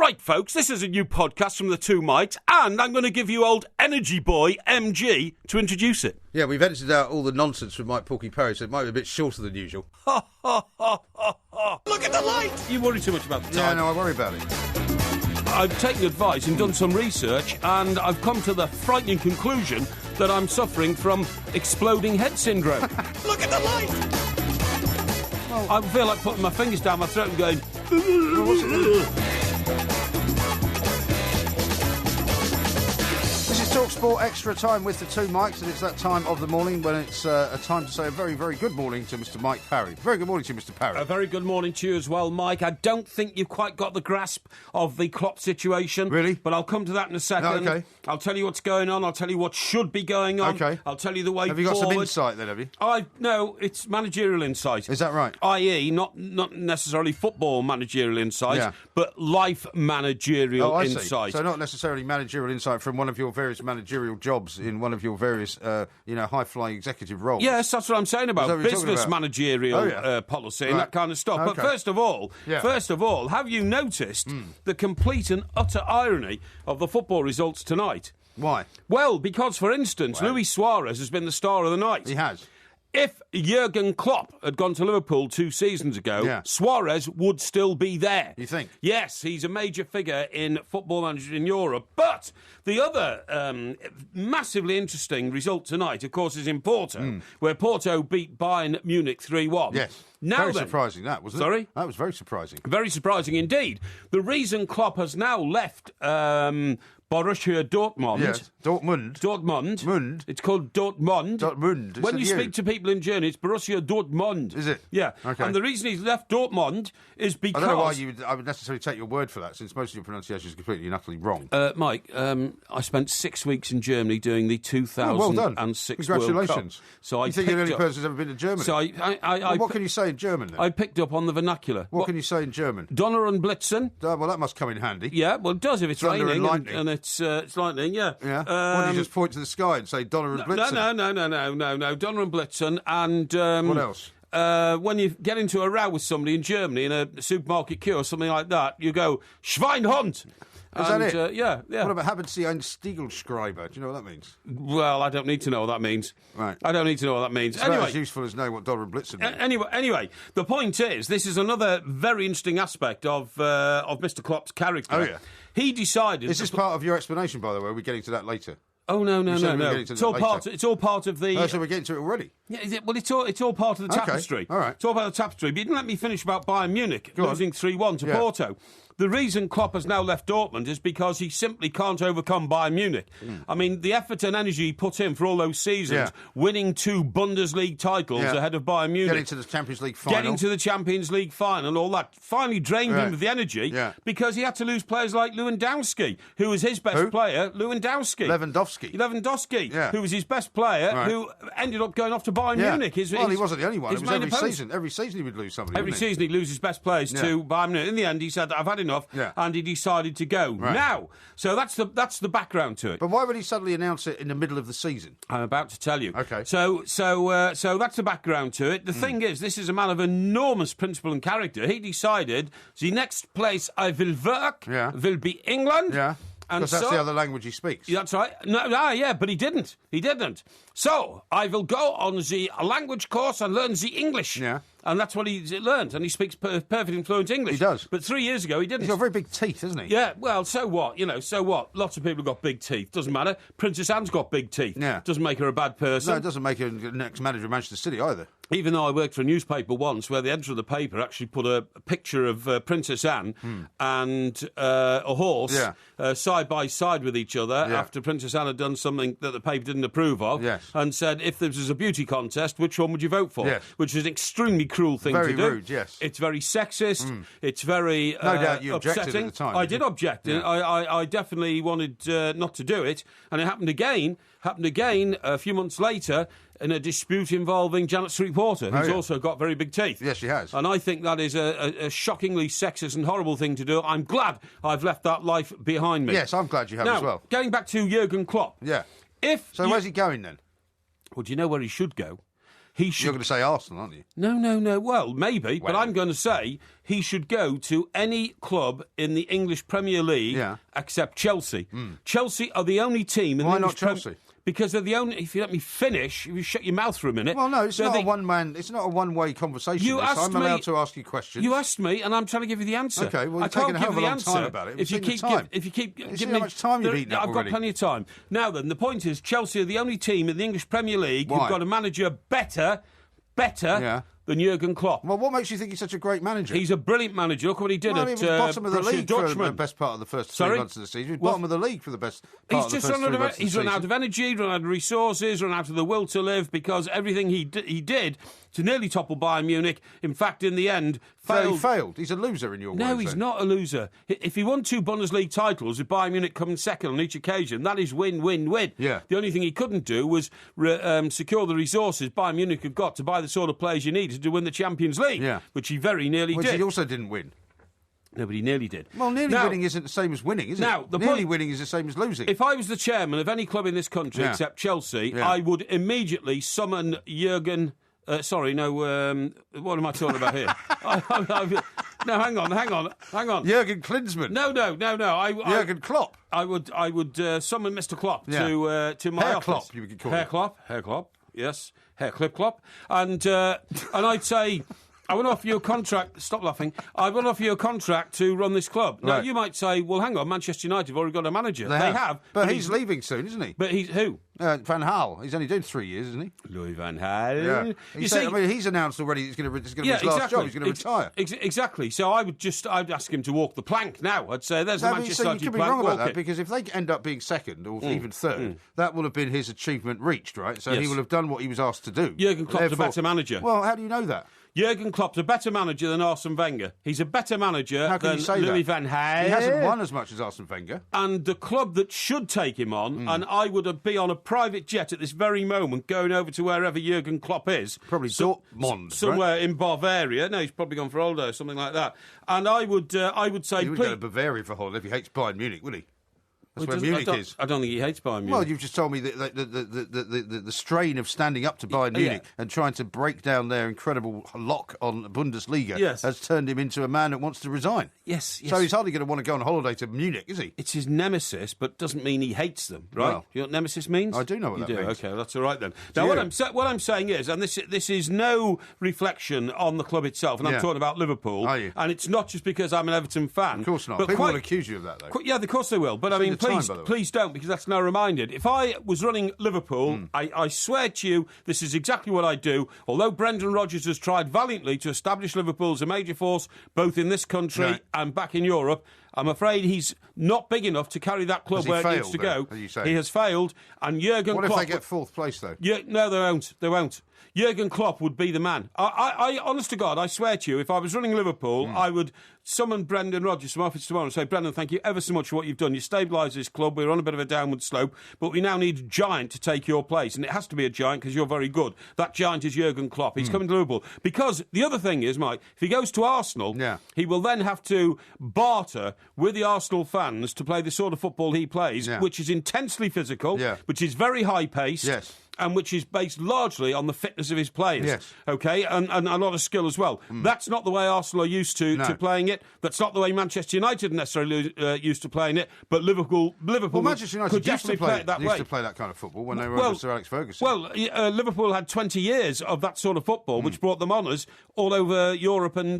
Right, folks, this is a new podcast from the two Mikes, and I'm going to give you old energy boy, MG, to introduce it. Yeah, we've edited out all the nonsense with Mike Porky Parry, so it might be a bit shorter than usual. Ha, ha, ha, ha, ha. Look at the light! You worry too much about the time. Yeah, no, I worry about it. I've taken advice and done some research, and I've come to the frightening conclusion that I'm suffering from exploding head syndrome. Look at the light! Well, I feel like putting my fingers down my throat and going... Well, what's it doing? This is TalkSport Extra Time with the two Mikes, and it's that time of the morning when it's a time to say a very, very good morning to Mr. Mike Parry. Very good morning to you, Mr. Parry. A very good morning to you as well, Mike. I don't think you've quite got the grasp of the Klopp situation. Really? But I'll come to that in a second. Oh, okay. I'll tell you what's going on. I'll tell you what should be going on. Okay. I'll tell you the way forward. Have you got some insight then, have you? No, it's managerial insight. Is that right? I.e., not necessarily football managerial insight, but life managerial insight. See. So not necessarily managerial insight from one of your various managerial jobs in one of your various, high-flying executive roles. Yes, that's what I'm saying about business managerial policy and that kind of stuff. Okay. But first of all, have you noticed the complete and utter irony of the football results tonight? Why? Well, because, for instance, Luis Suarez has been the star of the night. He has. If Jurgen Klopp had gone to Liverpool 2 seasons ago, Suarez would still be there. You think? Yes, he's a major figure in football management in Europe. But the other massively interesting result tonight, of course, is in Porto, where Porto beat Bayern Munich 3-1. Yes. Now surprising, that, wasn't it? Sorry? That was very surprising. Very surprising indeed. The reason Klopp has now left Borussia Dortmund. Yes. Dortmund. Mund. It's called Dortmund. Dortmund. When you speak to people in Germany, it's Borussia Dortmund. Is it? Yeah. Okay. And the reason he's left Dortmund is because... I don't know why I would necessarily take your word for that, since most of your pronunciation is completely and utterly wrong. Mike, I spent 6 weeks in Germany doing the 2006 World Cup. Congratulations. So you think you're the only person who's ever been to Germany? So what can you say in German, then? I picked up on the vernacular. What can you say in German? Donner and Blitzen. Well, that must come in handy. Yeah, well, it does if it's Thunder raining and it's lightning, yeah. Yeah. Why don't you just point to the sky and say Donner and Blitzen? No. Donner and Blitzen and... what else? When you get into a row with somebody in Germany in a supermarket queue or something like that, you go, Schweinhund! Is that it? Yeah. What about haben Sie einen Stiegelschreiber? Do you know what that means? Well, I don't need to know what that means. Right. I don't need to know what that means. It's anyway, not as useful as knowing what Donner and Blitzen means. Anyway, the point is, this is another very interesting aspect of Mr. Klopp's character. Oh, yeah. He decided... Is this part of your explanation, by the way? Are we getting to that later? Oh, no. It's all part of the... Oh, so we're getting to it already? Yeah, well, it's all part of the tapestry. All right. It's all part of the tapestry. But you didn't let me finish about Bayern Munich losing 3-1 to Porto. The reason Klopp has now left Dortmund is because he simply can't overcome Bayern Munich. I mean, the effort and energy he put in for all those seasons, winning 2 Bundesliga titles ahead of Bayern Munich. Getting to the Champions League final. All that finally drained him of the energy because he had to lose players like Lewandowski, who was his best player. Lewandowski, who was his best player, who ended up going off to Bayern Munich. He wasn't the only one. It was every season. Every season he would lose somebody. Every season he'd lose his best players to Bayern Munich. In the end, he said, I've had enough, and he decided to go. Now, so that's the background to it. But why would he suddenly announce it in the middle of the season? I'm about to tell you. Okay. So that's the background to it. The thing is, this is a man of enormous principle and character. He decided the next place I will work will be England. Yeah. Because that's the other language he speaks. That's right. But he didn't. So, I will go on the language course and learn the English. Yeah. And that's what he learned. And he speaks perfect and fluent English. He does. But 3 years ago, he didn't. He's got very big teeth, hasn't he? Yeah, well, so what? So what? Lots of people have got big teeth. Doesn't matter. Princess Anne's got big teeth. Yeah. Doesn't make her a bad person. No, it doesn't make her the next manager of Manchester City either. Even though I worked for a newspaper once where the editor of the paper actually put a picture of Princess Anne and a horse side by side with each other after Princess Anne had done something that the paper didn't approve of and said, if there was a beauty contest, which one would you vote for? Yes. Which is an extremely cruel thing to do. Very rude, yes. It's very sexist. It's very no doubt you objected upsetting. At the time. I did object. Yeah. I definitely wanted not to do it. And it happened again a few months later in a dispute involving Janet Street Porter, who's also got very big teeth. Yes, she has. And I think that is a shockingly sexist and horrible thing to do. I'm glad I've left that life behind me. Yes, I'm glad you have as well. Getting back to Jurgen Klopp. Yeah. So where's he going then? Well, do you know where he should go? He should... You're going to say Arsenal, aren't you? No. Well, maybe, but I'm going to say he should go to any club in the English Premier League except Chelsea. Chelsea are the only team in the English Why not Chelsea? Because they're the only. If you let me finish, if you shut your mouth for a minute. Well, no, it's not a one-man. It's not a one-way conversation. I'm allowed to ask you questions. You asked me, and I'm trying to give you the answer. Okay, well, you're taking a hell of a long time about it. If you keep giving me how much time you've eaten up I've got plenty of time. Now then, the point is, Chelsea are the only team in the English Premier League who've got a manager better than Jurgen Klopp. Well, what makes you think he's such a great manager? He's a brilliant manager. Look what he did he was bottom of the league for the best part of the first 3 months of the season. He was bottom of the league for the best part of the first 3 months of the season. He's run out of energy, run out of resources, run out of the will to live, because everything he did to nearly topple Bayern Munich, in fact, in the end, failed. So he failed. He's a loser in your words. No, he's not a loser. If he won 2 Bundesliga titles with Bayern Munich coming second on each occasion, that is win-win-win. Yeah. The only thing he couldn't do was secure the resources Bayern Munich have got to buy the sort of players you needed to win the Champions League, which he very nearly did. Which he also didn't win. No, but he nearly did. Well, winning isn't the same as winning, is it? Nearly winning is the same as losing. If I was the chairman of any club in this country except Chelsea, I would immediately summon Jurgen... what am I talking about here? No, hang on. Jurgen Klinsmann. No. Jurgen Klopp. I would summon Mr. Klopp to my Hair office. Klopp, you could call it. Hair Klopp, yes. Hair Clip Klopp. And I'd say... I want to offer you a contract. Stop laughing. I want to offer you a contract to run this club. Now, you might say, well, hang on, Manchester United have already got a manager. They have. But he's leaving soon, isn't he? But he's who? Van Gaal. He's only doing 3 years, isn't he? Louis Van Gaal. Yeah. He's announced already it's going to be his last job. He's going to retire. Exactly. So I'd ask him to walk the plank now. I'd say, there's the Manchester United plank. You could be wrong about that, because if they end up being second or even third, that will have been his achievement reached, right? So he will have done what he was asked to do. Jurgen Klopp's a better manager. Well, how do you know that? Jurgen Klopp's a better manager than Arsene Wenger. He's a better manager than Louis Van Gaal. He hasn't won as much as Arsene Wenger. And the club that should take him on, and I would be on a private jet at this very moment going over to wherever Jurgen Klopp is. Probably Dortmund, somewhere in Bavaria. No, he's probably gone for Oldo or something like that. And I would say... He wouldn't go to Bavaria for holiday if he hates Bayern Munich, would he? That's where Munich is. I don't think he hates Bayern Munich. Well, you've just told me that the strain of standing up to Bayern Munich and trying to break down their incredible lock on Bundesliga has turned him into a man that wants to resign. Yes. So he's hardly going to want to go on holiday to Munich, is he? It's his nemesis, but doesn't mean he hates them, right? Well, you know what nemesis means? I do know what that means. Okay, well, that's all right then. Now, what I'm saying is, and this is no reflection on the club itself, and I'm talking about Liverpool. Are you? And it's not just because I'm an Everton fan. Of course not. People will accuse you of that, though. Yeah, of course they will. But I mean, please don't, because that's now reminded. If I was running Liverpool, I swear to you, this is exactly what I'd do. Although Brendan Rodgers has tried valiantly to establish Liverpool as a major force, both in this country and back in Europe, I'm afraid he's not big enough to carry that club where it needs to go. He has failed, and Jurgen Klopp... What if they get fourth place, though? No, they won't. Jurgen Klopp would be the man. I honest to God, I swear to you, if I was running Liverpool, I would summon Brendan Rodgers from office tomorrow and say, Brendan, thank you ever so much for what you've done. You stabilised this club. We're on a bit of a downward slope, but we now need a giant to take your place. And it has to be a giant because you're very good. That giant is Jurgen Klopp. He's coming to Liverpool. Because the other thing is, Mike, if he goes to Arsenal, he will then have to barter with the Arsenal fans to play the sort of football he plays, which is intensely physical, which is very high-paced. And which is based largely on the fitness of his players, okay, and a lot of skill as well. That's not the way Arsenal are used to playing it. That's not the way Manchester United necessarily used to playing it. But Liverpool Manchester United could definitely play it that way. Used to play that kind of football when they were under Sir Alex Ferguson. Well, Liverpool had 20 years of that sort of football, which brought them honours all over Europe and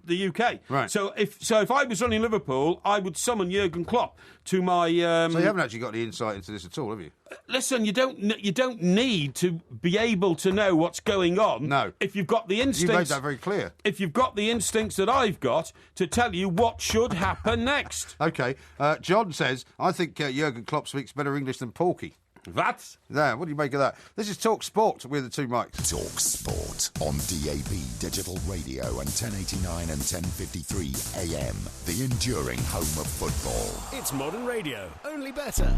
the UK. Right. So if I was running Liverpool, I would summon Jurgen Klopp to my. So you haven't actually got any insight into this at all, have you? Listen, you don't need to be able to know what's going on. No. If you've got the instincts... You made that very clear. If you've got the instincts that I've got to tell you what should happen next. OK. John says, I think Jurgen Klopp speaks better English than Porky. That? Yeah, what do you make of that? This is Talk Sport with the two mics. Talk Sport on DAB Digital Radio and 1089 and 1053 AM. The enduring home of football. It's modern radio, only better.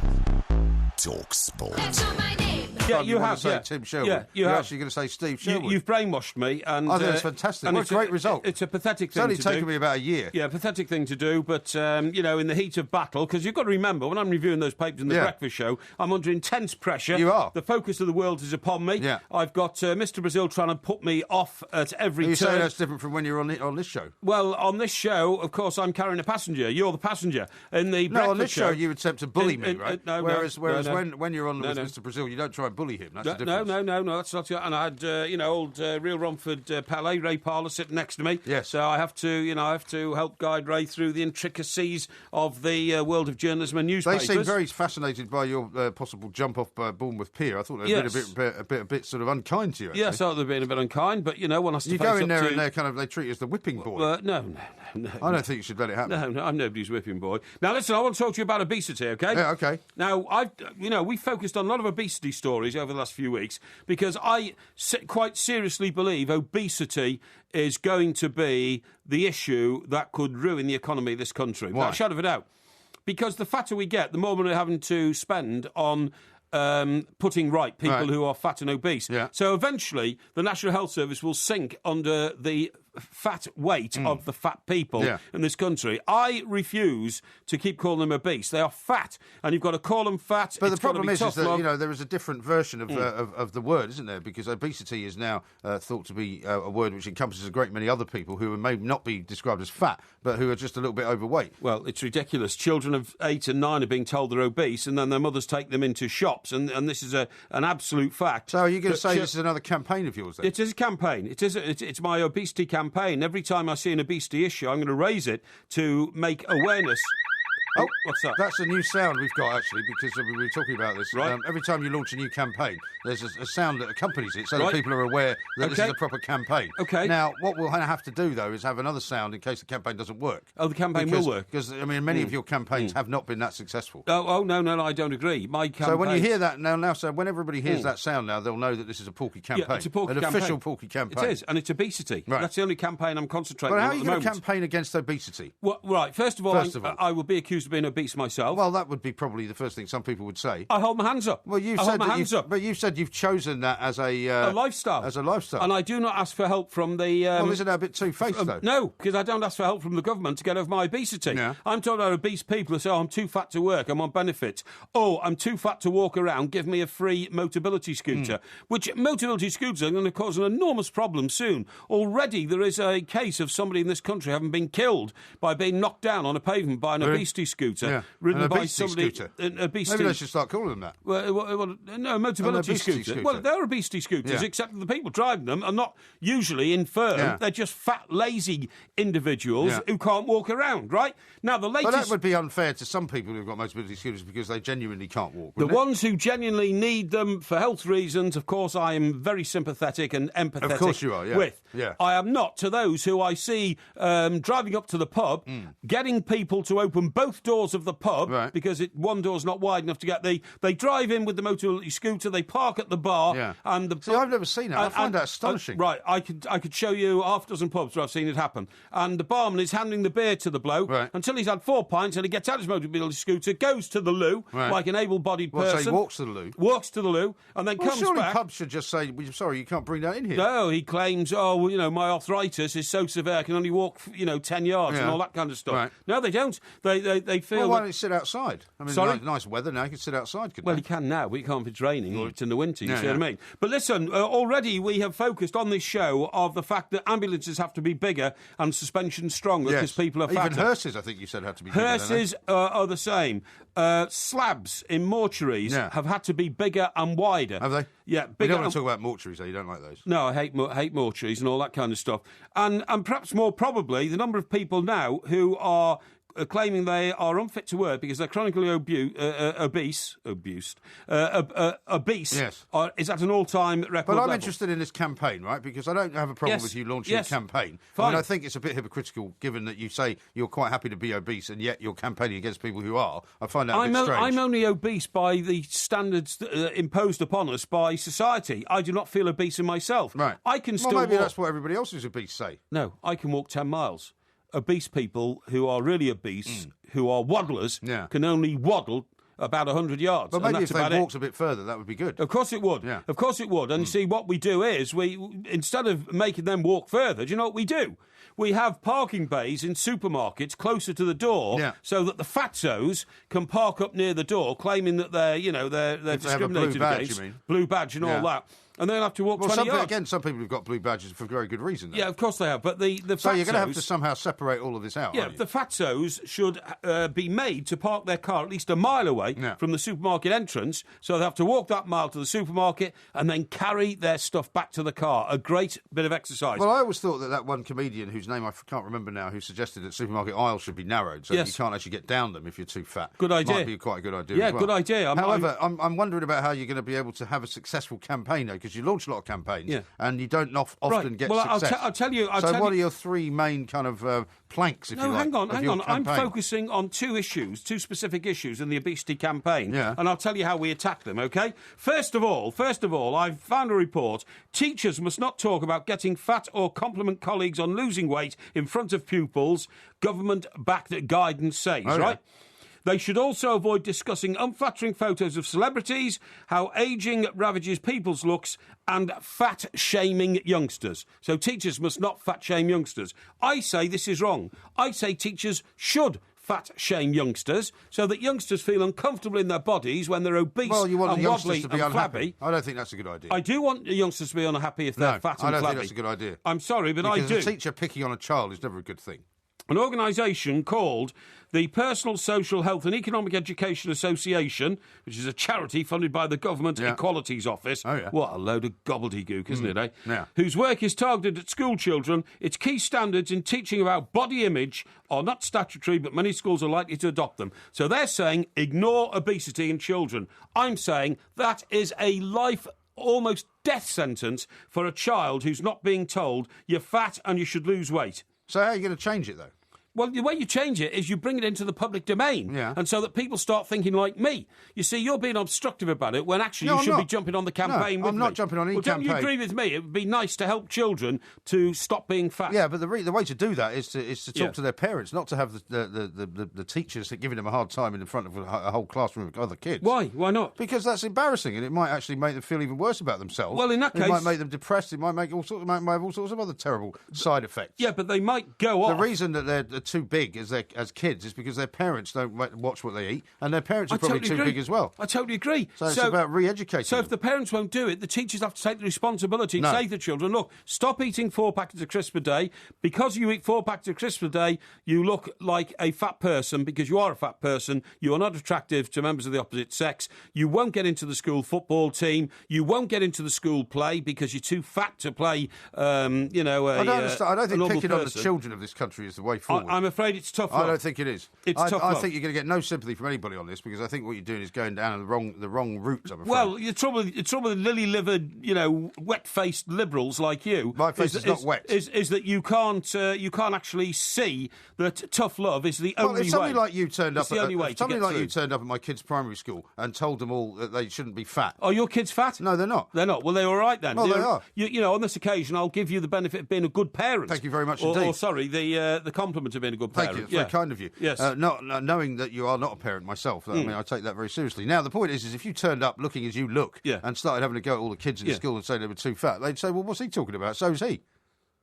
Talk Sport. That's not my name. Yeah, you have. Say Tim Sherwood. Yeah, You're actually going to say Steve Sherwood. You've brainwashed me, and I think it's fantastic. And what a great result! It's a pathetic thing. It's only taken me about a year. Yeah, pathetic thing to do, but you know, in the heat of battle, because you've got to remember when I'm reviewing those papers in the breakfast show, I'm under intense pressure. You are. The focus of the world is upon me. Yeah. I've got Mr. Brazil trying to put me off at every turn. You say that's different from when you're on this show. Well, on this show, of course, I'm carrying a passenger. You're the passenger. In the on this show, you attempt to bully me, right? Whereas when you're on with Mr. Brazil, you don't try and bully him. That's the difference. No, that's not. And I had, old Real Romford Palais, Ray Parlour, sitting next to me. Yes. So I have to help guide Ray through the intricacies of the world of journalism and newspapers. They seem very fascinated by your possible jump off Bournemouth Pier. I thought they'd been a bit sort of unkind to you. Actually. Yes, I thought they've been a bit unkind, but one has to. You go in there and they treat you as the whipping boy. No. I don't think you should let it happen. No, I'm nobody's whipping boy. Now listen, I want to talk to you about obesity, okay? Yeah, okay. Now we focused on a lot of obesity stories over the last few weeks because I quite seriously believe obesity is going to be the issue that could ruin the economy of this country. Why? Without a shadow of a doubt. Because the fatter we get, the more money we're having to spend on putting right people who are fat and obese. Yeah. So eventually the National Health Service will sink under the fat weight of the fat people in this country. I refuse to keep calling them obese. They are fat, and you've got to call them fat. But the problem is that there is a different version of the word, isn't there? Because obesity is now thought to be a word which encompasses a great many other people who may not be described as fat, but who are just a little bit overweight. Well, it's ridiculous. Children of 8 and 9 are being told they're obese, and then their mothers take them into shops, and this is an absolute fact. So are you going to say this is another campaign of yours, then? It is a campaign. It's my obesity campaign. Every time I see an obesity issue, I'm going to raise it to make awareness. Oh, what's that? That's a new sound we've got, actually, because we were talking about this. Right. Every time you launch a new campaign, there's a sound that accompanies it so that people are aware that this is a proper campaign. Okay. Now, what we'll have to do, though, is have another sound in case the campaign doesn't work. Oh, the campaign will work? Because, many of your campaigns have not been that successful. Oh, no, I don't agree. My campaign... So when you hear that now, so when everybody hears that sound now, they'll know that this is a Porky campaign. Yeah, it's a Porky campaign. Official Porky campaign. It is, and it's obesity. Right. That's the only campaign I'm concentrating on at the moment. But how are you going to campaign against obesity? Well, right, first of all, I will be accused of being obese myself. Well, that would be probably the first thing some people would say. I hold my hands up. Well, but you've said you've chosen that as a lifestyle. As a lifestyle. And I do not ask for help from the... well, isn't that a bit two-faced, though? No, because I don't ask for help from the government to get over my obesity. Yeah. I'm talking about obese people who say, I'm too fat to work, I'm on benefits. Oh, I'm too fat to walk around, give me a free Motability scooter. Which Motability scooters are going to cause an enormous problem soon. Already there is a case of somebody in this country having been killed by being knocked down on a pavement by an obesity scooter, ridden by somebody... Obesity. Maybe they should start calling them that. Well, no, Motability scooter. Well, they're obesity scooters, except that the people driving them are not usually infirm. Yeah. They're just fat, lazy individuals who can't walk around, right? Now, the latest... But that would be unfair to some people who've got Motability scooters because they genuinely can't walk, The ones who genuinely need them for health reasons, of course, I am very sympathetic and empathetic of course you are, with. Yeah. I am not to those who I see driving up to the pub, getting people to open both doors of the pub because one door's not wide enough to get They drive in with the Motability scooter, they park at the bar, and See, I've never seen that. I find that astonishing. Right, I could show you half a dozen pubs where I've seen it happen. And the barman is handing the beer to the bloke until he's had 4 pints, and he gets out his Motability scooter, goes to the loo like an able-bodied person. So he walks to the loo? Walks to the loo, and then comes surely back. Pubs should just say, sorry, you can't bring that in here. No, he claims, my arthritis is so severe I can only walk, 10 yards and all that kind of stuff. Right. No, they don't. They feel... Well, why don't you sit outside? I mean, sorry? Nice weather now, you can sit outside, couldn't Well, you? he can now, but he can't if it's raining or it's in the winter, you see what I mean? But listen, already we have focused on this show of the fact that ambulances have to be bigger and suspension stronger because people are fatter. Even hearses, I think you said, have to be bigger. Hearses are the same. Slabs in mortuaries have had to be bigger and wider. Have they? Yeah, bigger. You don't want to talk about mortuaries, though. You don't like those. No, I hate mortuaries and all that kind of stuff. And perhaps more probably, the number of people now who are claiming they are unfit to work because they're chronically obese yes. Is at an all-time record But I'm level. interested in this campaign, right? Because I don't have a problem with you launching a campaign. Fine. I mean, I think it's a bit hypocritical given that you say you're quite happy to be obese and yet you're campaigning against people who are. I find that a bit strange. I'm only obese by the standards imposed upon us by society. I do not feel obese in myself. Right. I can still maybe walk. That's what everybody else who's obese say. No, I can walk 10 miles. Obese people who are really obese, who are waddlers, can only waddle about 100 yards. But maybe if they walked a bit further, that would be good. Of course it would. Yeah. Of course it would. And see, what we do is, instead of making them walk further, do you know what we do? We have parking bays in supermarkets closer to the door, so that the fatzos can park up near the door, claiming that they're discriminated against. Blue badge and all that. And they'll have to walk 20 yards. Again, some people have got blue badges for very good reason. Yeah, of course they have. But the fatzos... So you're going to have to somehow separate all of this out, aren't you? The fatzos should be made to park their car at least a mile away from the supermarket entrance, so they have to walk that mile to the supermarket and then carry their stuff back to the car. A great bit of exercise. Well, I always thought that one comedian, whose name I can't remember now, who suggested that supermarket aisles should be narrowed so that you can't actually get down them if you're too fat. Good idea. Might be quite a good idea Yeah, as well. good idea. However, I'm wondering about how you're going to be able to have a successful campaign, though, because you launch a lot of campaigns and you don't often get success. I'll tell you. What are your three main kind of planks, if you like? Hang on. I'm focusing on two specific issues in the obesity campaign, and I'll tell you how we attack them, OK? First of all, I've found a report. Teachers must not talk about getting fat or compliment colleagues on losing weight in front of pupils, government-backed guidance says, right? They should also avoid discussing unflattering photos of celebrities, how ageing ravages people's looks, and fat-shaming youngsters. So teachers must not fat-shame youngsters. I say this is wrong. I say teachers should fat-shame youngsters so that youngsters feel uncomfortable in their bodies when they're obese you want and the youngsters wobbly to be and unhappy. flabby. I don't think that's a good idea. I do want the youngsters to be unhappy if they're fat and flabby. I don't think that's a good idea. I'm sorry, but because I do. a teacher picking on a child is never a good thing. An organisation called the Personal, Social, Health and Economic Education Association, which is a charity funded by the Government Equalities Office. Oh, yeah. What a load of gobbledygook, isn't it, eh? Yeah. Whose work is targeted at school children. Its key standards in teaching about body image are not statutory, but many schools are likely to adopt them. So they're saying ignore obesity in children. I'm saying that is a life almost death sentence for a child who's not being told you're fat and you should lose weight. So how are you going to change it, though? Well, the way you change it is you bring it into the public domain, and so that people start thinking like me. You see, you're being obstructive about it when actually you should be jumping on the campaign with me. I'm not jumping on any campaign. Don't you agree with me? It would be nice to help children to stop being fat. Yeah, but the way to do that is to talk to their parents, not to have the teachers giving them a hard time in front of a whole classroom of other kids. Why? Why not? Because that's embarrassing, and it might actually make them feel even worse about themselves. Well, in that case, it might make them depressed. It might make might have all sorts of other terrible side effects. Yeah, but they might go off. The reason that they're too big as kids is because their parents don't watch what they eat, and their parents are probably too big as well. I totally agree. So it's about re-educating So them. if the parents won't do it, the teachers have to take the responsibility and say to the children, look, stop eating 4 packets of crisps a day. Because you eat 4 packets of crisps a day, you look like a fat person because you are a fat person. You are not attractive to members of the opposite sex. You won't get into the school football team. You won't get into the school play because you're too fat to play, I don't understand. I don't think picking on the person. children of this country is the way forward. I'm afraid it's tough. I don't think it is. It's tough. I think you're going to get no sympathy from anybody on this because I think what you're doing is going down the wrong route. I'm afraid. Well, the trouble with lily-livered, wet-faced liberals like you. My face is not wet. Is that you can't actually see that tough love is the only way. If somebody like you turned up, you turned up at my kids' primary school and told them all that they shouldn't be fat. Are your kids fat? No, they're not. They're not. Well, they're all right then. Well, they are. On this occasion, I'll give you the benefit of being a good parent. Thank you very much indeed. Or sorry, the compliment of being a good parent. Thank you. It's very kind of you. Yes. Knowing that you are not a parent myself, I mean, I take that very seriously. Now, the point is if you turned up looking as you look and started having to go at all the kids in the school and say they were too fat, they'd say, well, what's he talking about? So's he.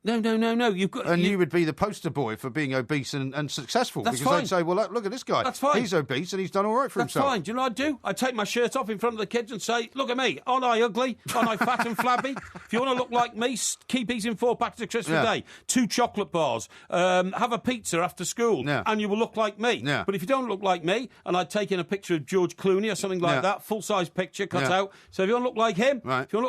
No. You've got, you would be the poster boy for being obese and successful. That's because fine. they'd say, well, look at this guy. That's fine. He's obese and he's done all right for himself. That's fine. Do you know what I'd do? I'd take my shirt off in front of the kids and say, look at me. Aren't I ugly? Aren't I fat and flabby? If you want to look like me, keep eating 4 packets of crisps a day, 2 chocolate bars, have a pizza after school, and you will look like me. Yeah. But if you don't look like me, and I'd take in a picture of George Clooney or something like that, full-size picture cut out. So if you want to look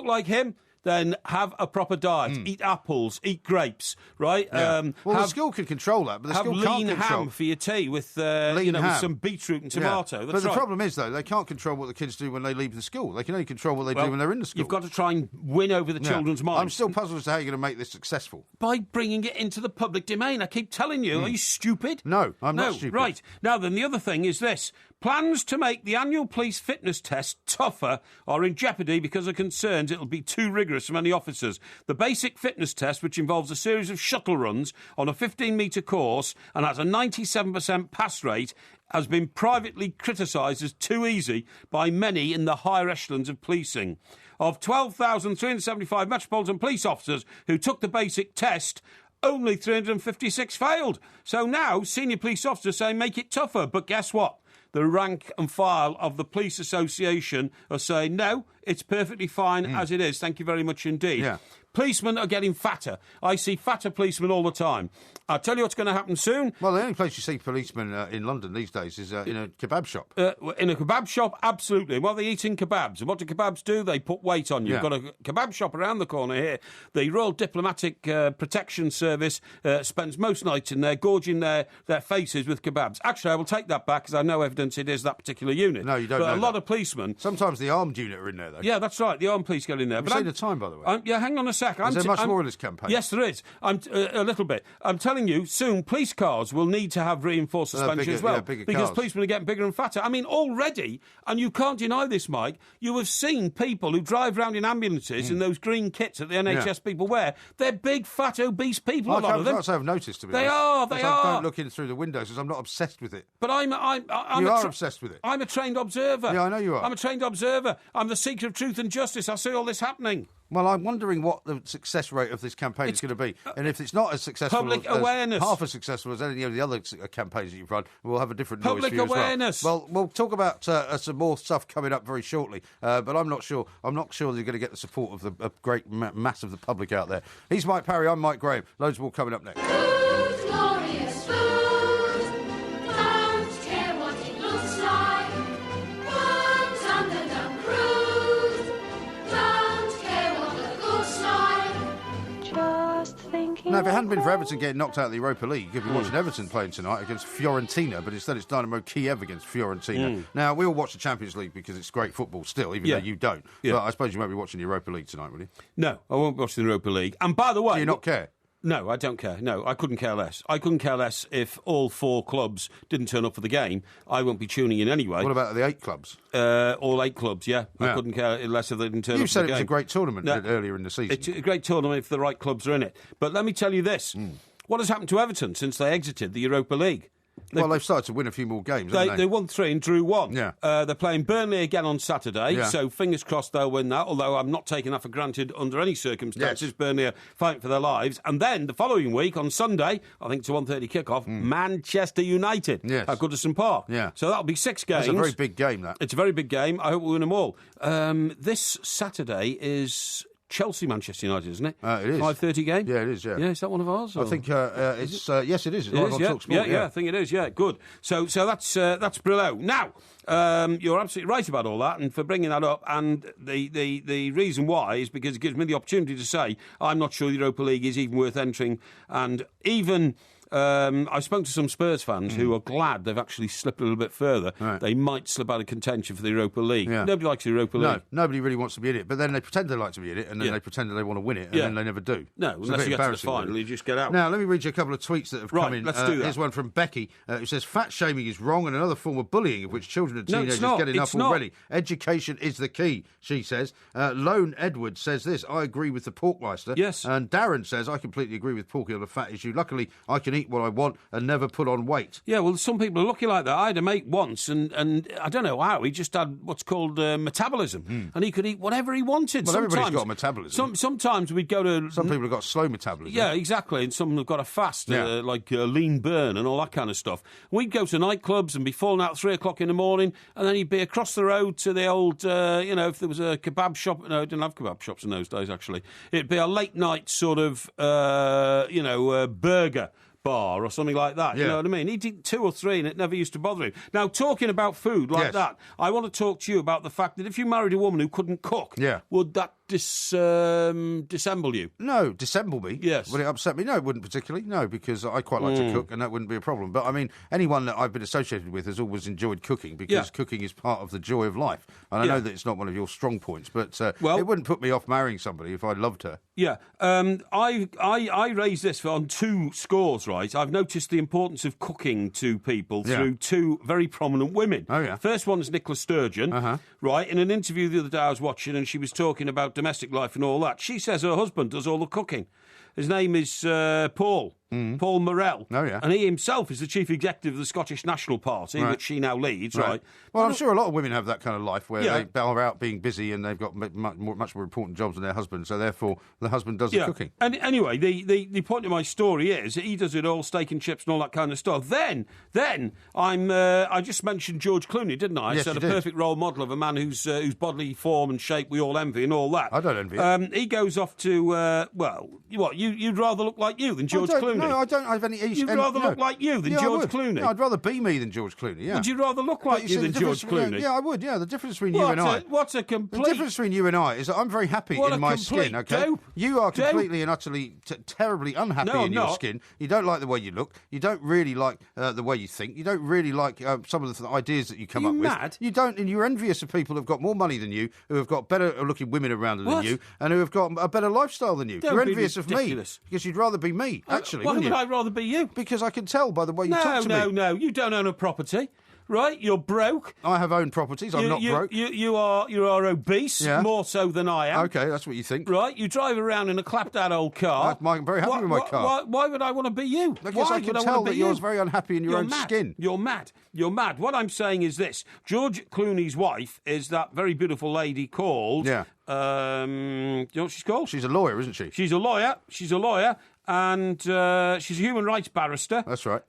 like him, then have a proper diet. Eat apples, eat grapes, right? Yeah. The school can control that, but the school can't control. Have lean ham for your tea with with some beetroot and tomato. But the problem is, though, they can't control what the kids do when they leave the school. They can only control what they do when they're in the school. You've got to try and win over the children's minds. I'm still puzzled as to how you're going to make this successful. By bringing it into the public domain. I keep telling you. Are you stupid? No, I'm not stupid. Right. Now then, the other thing is this. Plans to make the annual police fitness test tougher are in jeopardy because of concerns it'll be too rigorous rigorous for many officers. The basic fitness test, which involves a series of shuttle runs on a 15-metre course and has a 97% pass rate, has been privately criticised as too easy by many in the higher echelons of policing. Of 12,375 Metropolitan Police officers who took the basic test, only 356 failed. So now senior police officers say make it tougher. But guess what? The rank and file of the Police Association are saying, no, it's perfectly fine as it is. Thank you very much indeed. Yeah. Policemen are getting fatter. I see fatter policemen all the time. I'll tell you what's going to happen soon. Well, the only place you see policemen in London these days is in a kebab shop. In a kebab shop, absolutely. Well, they're eating kebabs. And what do kebabs do? They put weight on you. Yeah. You've got a kebab shop around the corner here. The Royal Diplomatic Protection Service spends most nights in there gorging their faces with kebabs. Actually, I will take that back because I know evidence it is that particular unit. No, you don't but know a lot that. of policemen... Sometimes the armed unit are in there, though. Yeah, that's right. The armed police get in there. Have you seen the time, by the way? Yeah, hang on a sec. Is there much more in this campaign? Yes, there is. A little bit. I'm telling you, soon police cars will need to have reinforced suspension as well. Bigger because cars. Policemen are getting bigger and fatter. I mean, already, and you can't deny this, Mike, you have seen people who drive around in ambulances in those green kits that the NHS people wear. They're big, fat, obese people, a lot of them. I can't say I've noticed, to be They honest. are. I don't look in through the windows because I'm not obsessed with it. But I'm obsessed with it. I'm a trained observer. Yeah, I know you are. I'm a trained observer. I'm the seeker of truth and justice. I see all this happening. Well, I'm wondering what the success rate of this campaign is going to be. And if it's not as successful awareness. half as successful as any of the other campaigns that you've run, we'll have a different noise Public for you awareness. as well. Well, we'll talk about some more stuff coming up very shortly. But I'm not sure they're going to get the support of the great mass of the public out there. He's Mike Parry, I'm Mike Graham. Loads more coming up next. Food, glorious food. Don't care what it looks like. Worms under the cruise. Don't care what it looks like. Just thinking. Now, if it hadn't been for Everton getting knocked out of the Europa League, you'd be watching Everton playing tonight against Fiorentina, but instead it's Dynamo Kiev against Fiorentina. Now, we all watch the Champions League because it's great football still, even though you don't. Yeah. But I suppose you won't be watching the Europa League tonight, will you? No, I won't watch the Europa League. And by the way... Do you not care? No, I don't care. No, I couldn't care less. I couldn't care less if all 4 clubs didn't turn up for the game. I won't be tuning in anyway. What about the 8 clubs? All 8 clubs, yeah. I couldn't care less if they didn't turn up for the game. You said it was a great tournament earlier in the season. It's a great tournament if the right clubs are in it. But let me tell you this. What has happened to Everton since they exited the Europa League? They've started to win a few more games, haven't they won 3 and drew 1. Yeah. They're playing Burnley again on Saturday, so fingers crossed they'll win that, although I'm not taking that for granted under any circumstances. Yes. Burnley are fighting for their lives. And then the following week, on Sunday, I think it's a 1:30 kickoff, Manchester United at Goodison Park. Yeah. So that'll be 6 games. It's a very big game, that. It's a very big game. I hope we win them all. This Saturday is... Chelsea-Manchester United, isn't it? It is. 5:30 game? Yeah, it is, yeah. Yeah, is that one of ours? I think it's... yes, it is. It's live on yeah. TalkSport, Yeah, I think it is, yeah, good. So that's brilliant. Now, you're absolutely right about all that, and for bringing that up, and the reason why is because it gives me the opportunity to say I'm not sure the Europa League is even worth entering, and even... I spoke to some Spurs fans who are glad they've actually slipped a little bit further. Right. They might slip out of contention for the Europa League. Yeah. Nobody likes the Europa League. No, nobody really wants to be in it, but then they pretend they like to be in it, and then they pretend that they want to win it, and then they never do. No, It's unless you get to the final, really. you just get out. Now, let me read you a couple of tweets that have come in. Let's do that. Here's one from Becky, who says, fat shaming is wrong and another form of bullying of which children and teenagers not. get enough It's not. already. Education is the key, she says. Lone Edward says this, I agree with the Porkmeister. Yes. And Darren says, I completely agree with Porky on the fat issue. Luckily, I can eat what I want and never put on weight. Yeah, well, some people are lucky like that. I had a mate once, and I don't know how, he just had what's called metabolism, and he could eat whatever he wanted. Well, everybody's got a metabolism. Sometimes we'd go to... Some people have got slow metabolism. Yeah, exactly, and some have got a fast, like lean burn and all that kind of stuff. We'd go to nightclubs and be falling out at 3 o'clock in the morning, and then he'd be across the road to the old, if there was a kebab shop... No, it didn't have kebab shops in those days, actually. It'd be a late-night sort of, burger bar or something like that, you know what I mean? He'd eat 2 or 3 and it never used to bother him. Now, talking about food like that, I want to talk to you about the fact that if you married a woman who couldn't cook, would that dissemble you? No, dissemble me? Yes. Would it upset me? No, it wouldn't particularly. No, because I quite like to cook and that wouldn't be a problem. But, I mean, anyone that I've been associated with has always enjoyed cooking because cooking is part of the joy of life. And I know that it's not one of your strong points, but it wouldn't put me off marrying somebody if I loved her. Yeah. I raised this on 2 scores, right? I've noticed the importance of cooking to people through 2 very prominent women. Oh, yeah. First one is Nicola Sturgeon, right? In an interview the other day I was watching, and she was talking about domestic life and all that. She says her husband does all the cooking. His name is Paul Morell. Oh, yeah. And he himself is the chief executive of the Scottish National Party, which she now leads, right? Well, I'm sure a lot of women have that kind of life where they are out being busy and they've got much more important jobs than their husband, so therefore the husband does the cooking. And anyway, the point of my story is that he does it all, steak and chips and all that kind of stuff. Then I just mentioned George Clooney, didn't I? I said a perfect role model of a man whose bodily form and shape we all envy and all that. I don't envy it. He goes off to, you'd rather look like you than George Clooney. No, I don't have any... You'd rather look like you than George Clooney? No, I'd rather be me than George Clooney, yeah. Would you rather look like you than George Clooney? Yeah, I would, yeah. The difference between you and I... What's a complete... The difference between you and I is that I'm very happy in my skin, okay? Dope. You are completely and utterly terribly unhappy in your skin. You don't like the way you look. You don't really like the way you think. You don't really like some of the ideas that you come up with. You don't, and you're envious of people who've got more money than you, who have got better-looking women around than you, and who have got a better lifestyle than you. You're envious of me because you'd rather be me, actually, Why wouldn't you? would I rather be you? Because I can tell by the way you talk to me. No, you don't own a property, right? You're broke. I have owned properties. I'm not broke. You are obese, more so than I am. Okay, that's what you think. Right? You drive around in a clapped-out old car. I'm very happy with my car. Why would I want to be you? Because I can tell that you're very unhappy in your own skin. You're mad. You're mad. What I'm saying is this. George Clooney's wife is that very beautiful lady called... Yeah. You know what she's called? She's a lawyer, isn't she? She's a lawyer. And she's a human rights barrister. That's right.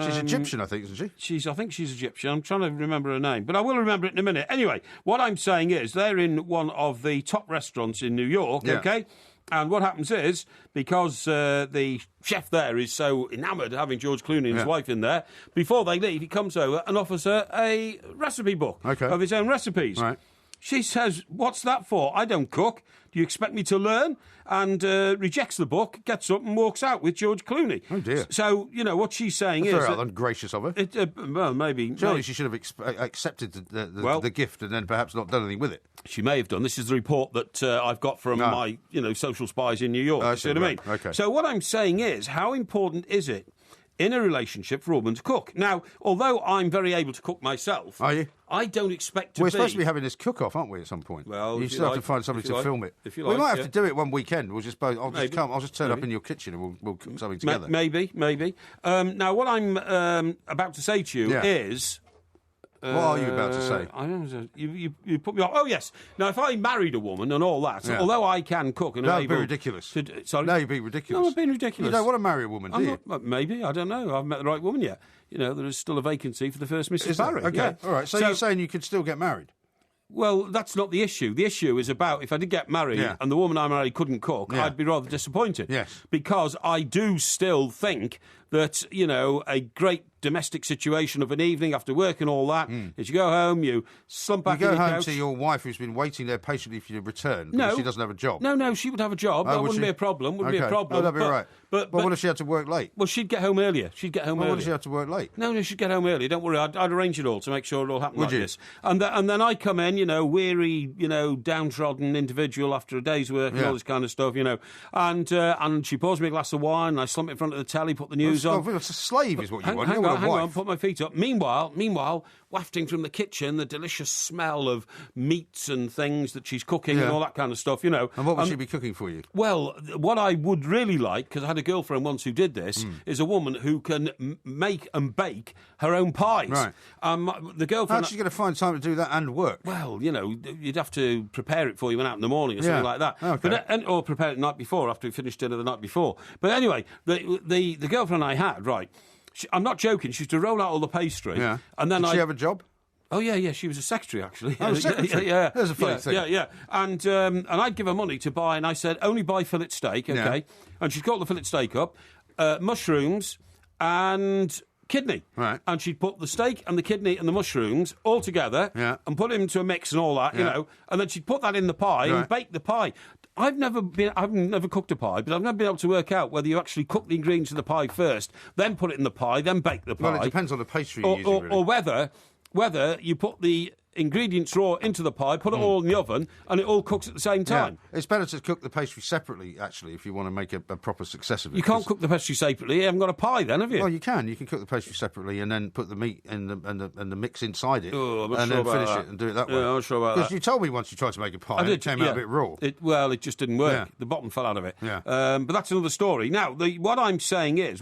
She's Egyptian, I think, isn't she? I think she's Egyptian. I'm trying to remember her name, but I will remember it in a minute. Anyway, what I'm saying is they're in one of the top restaurants in New York, okay? And what happens is, because the chef there is so enamoured of having George Clooney and his wife in there, before they leave, he comes over and offers her a recipe book of his own recipes. Right. She says, "What's that for? I don't cook. Do you expect me to learn?" And rejects the book, gets up and walks out with George Clooney. Oh, dear. So, what she's saying is... Very ungracious of her. Well, maybe... Surely she should have accepted the gift and then perhaps not done anything with it. She may have done. This is the report that I've got from my, social spies in New York. See what I mean? Okay. So what I'm saying is, how important is it in a relationship for a woman to cook? Now, although I'm very able to cook myself... Are you? I don't expect to We're supposed to be having this cook-off, aren't we, at some point? Well, you still have to find somebody to film it. If you we like, might have to do it one weekend. We'll just both. I'll just turn Maybe. up in your kitchen and we'll cook something together. Maybe. Now, what I'm about to say to you is... what are you about to say? I don't know. You put me off. Oh, yes. Now, if I married a woman and all that, although I can cook and that would be ridiculous. Sorry? No, you'd be ridiculous. No, I'm being ridiculous. You don't want to marry a woman, do you? Maybe. I don't know. I haven't met the right woman yet. There is still a vacancy for the first Mrs. Barry. Okay, yeah. All right. So you're saying you could still get married? Well, that's not the issue. The issue is about if I did get married and the woman I married couldn't cook, I'd be rather disappointed. Yes. Because I do still think that, a great domestic situation of an evening after work and all that is you go home, you slump back you in go your home couch. to your wife who's been waiting there patiently for you to return because she doesn't have a job. No, she would have a job. That wouldn't be a problem. Oh, that'd be right. But what if she had to work late? Well, she'd get home earlier. What if she had to work late? No, she'd get home early. Don't worry, I'd arrange it all to make sure it all happened Would like you? this. And then I come in, weary, downtrodden individual after a day's work and all this kind of stuff, and she pours me a glass of wine, and I slump in front of the telly, put the news on. It's a slave is what you want. Hang on, put my feet up. Meanwhile, wafting from the kitchen, the delicious smell of meats and things that she's cooking and all that kind of stuff, And what would she be cooking for you? Well, what I would really like, because I had a girlfriend once who did this, is a woman who can make and bake her own pies. Right. The girlfriend... How's she going to find time to do that and work? Well, you'd have to prepare it for you when out in the morning or something like that. Okay. Or prepare it the night before after we finished dinner the night before. But anyway, the girlfriend I had, right... I'm not joking. She used to roll out all the pastry. Yeah. And then Did she have a job? Oh, yeah. She was a secretary, actually. Oh, secretary? Yeah. There's a funny thing. Yeah. And I'd give her money to buy, and I said, only buy fillet steak, okay? Yeah. And she'd cut the fillet steak up, mushrooms and kidney. Right. And she'd put the steak and the kidney and the mushrooms all together and put it into a mix and all that, and then she'd put that in the pie and bake the pie. I've never cooked a pie, but I've never been able to work out whether you actually cook the ingredients of the pie first, then put it in the pie, then bake the pie. Well, it depends on the pastry you're using, really. Or whether you put the ingredients raw into the pie, put it all in the oven, and it all cooks at the same time. Yeah. It's better to cook the pastry separately, actually, if you want to make a proper success of it. You can't cook the pastry separately. You haven't got a pie then, have you? Well, you can. You can cook the pastry separately and then put the meat and the mix inside it, I'm not and sure then finish about it and do it that way. Yeah, I'm not sure about that. Because you told me once you tried to make a pie, and it came out a bit raw. It just didn't work. Yeah. The bottom fell out of it. Yeah. But that's another story. Now, what I'm saying is,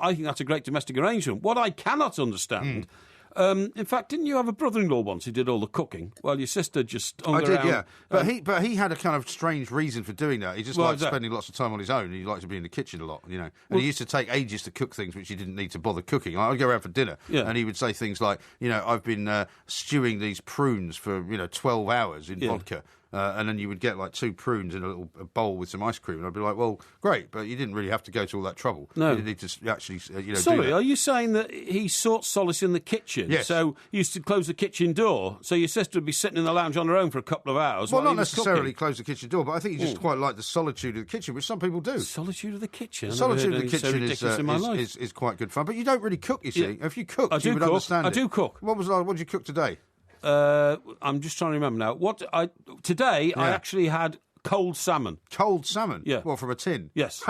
I think that's a great domestic arrangement. What I cannot understand. In fact, didn't you have a brother-in-law once who did all the cooking while your sister just hung around? I did, but he had a kind of strange reason for doing that. He just liked spending lots of time on his own. He liked to be in the kitchen a lot, you know. And he used to take ages to cook things which he didn't need to bother cooking. I'd go around for dinner, and he would say things like, you know, I've been stewing these prunes for 12 hours in vodka. And then you would get like 2 prunes in a little bowl with some ice cream, and I'd be like, "Well, great, but you didn't really have to go to all that trouble. No, you didn't need to actually, do Sorry, that." are you saying that he sought solace in the kitchen? Yes. So he used to close the kitchen door, so your sister would be sitting in the lounge on her own for a couple of hours. Well, while not he was necessarily cooking. close the kitchen door, but I think he just quite liked the solitude of the kitchen, which some people do. Solitude of the kitchen. Solitude of the so kitchen is quite good fun. But you don't really cook, you see. Yeah. If you cooked, you would cook. understand it. I do cook. What did you cook today? I'm just trying to remember now. Today I actually had cold salmon. Cold salmon? Yeah. Well, from a tin? Yes.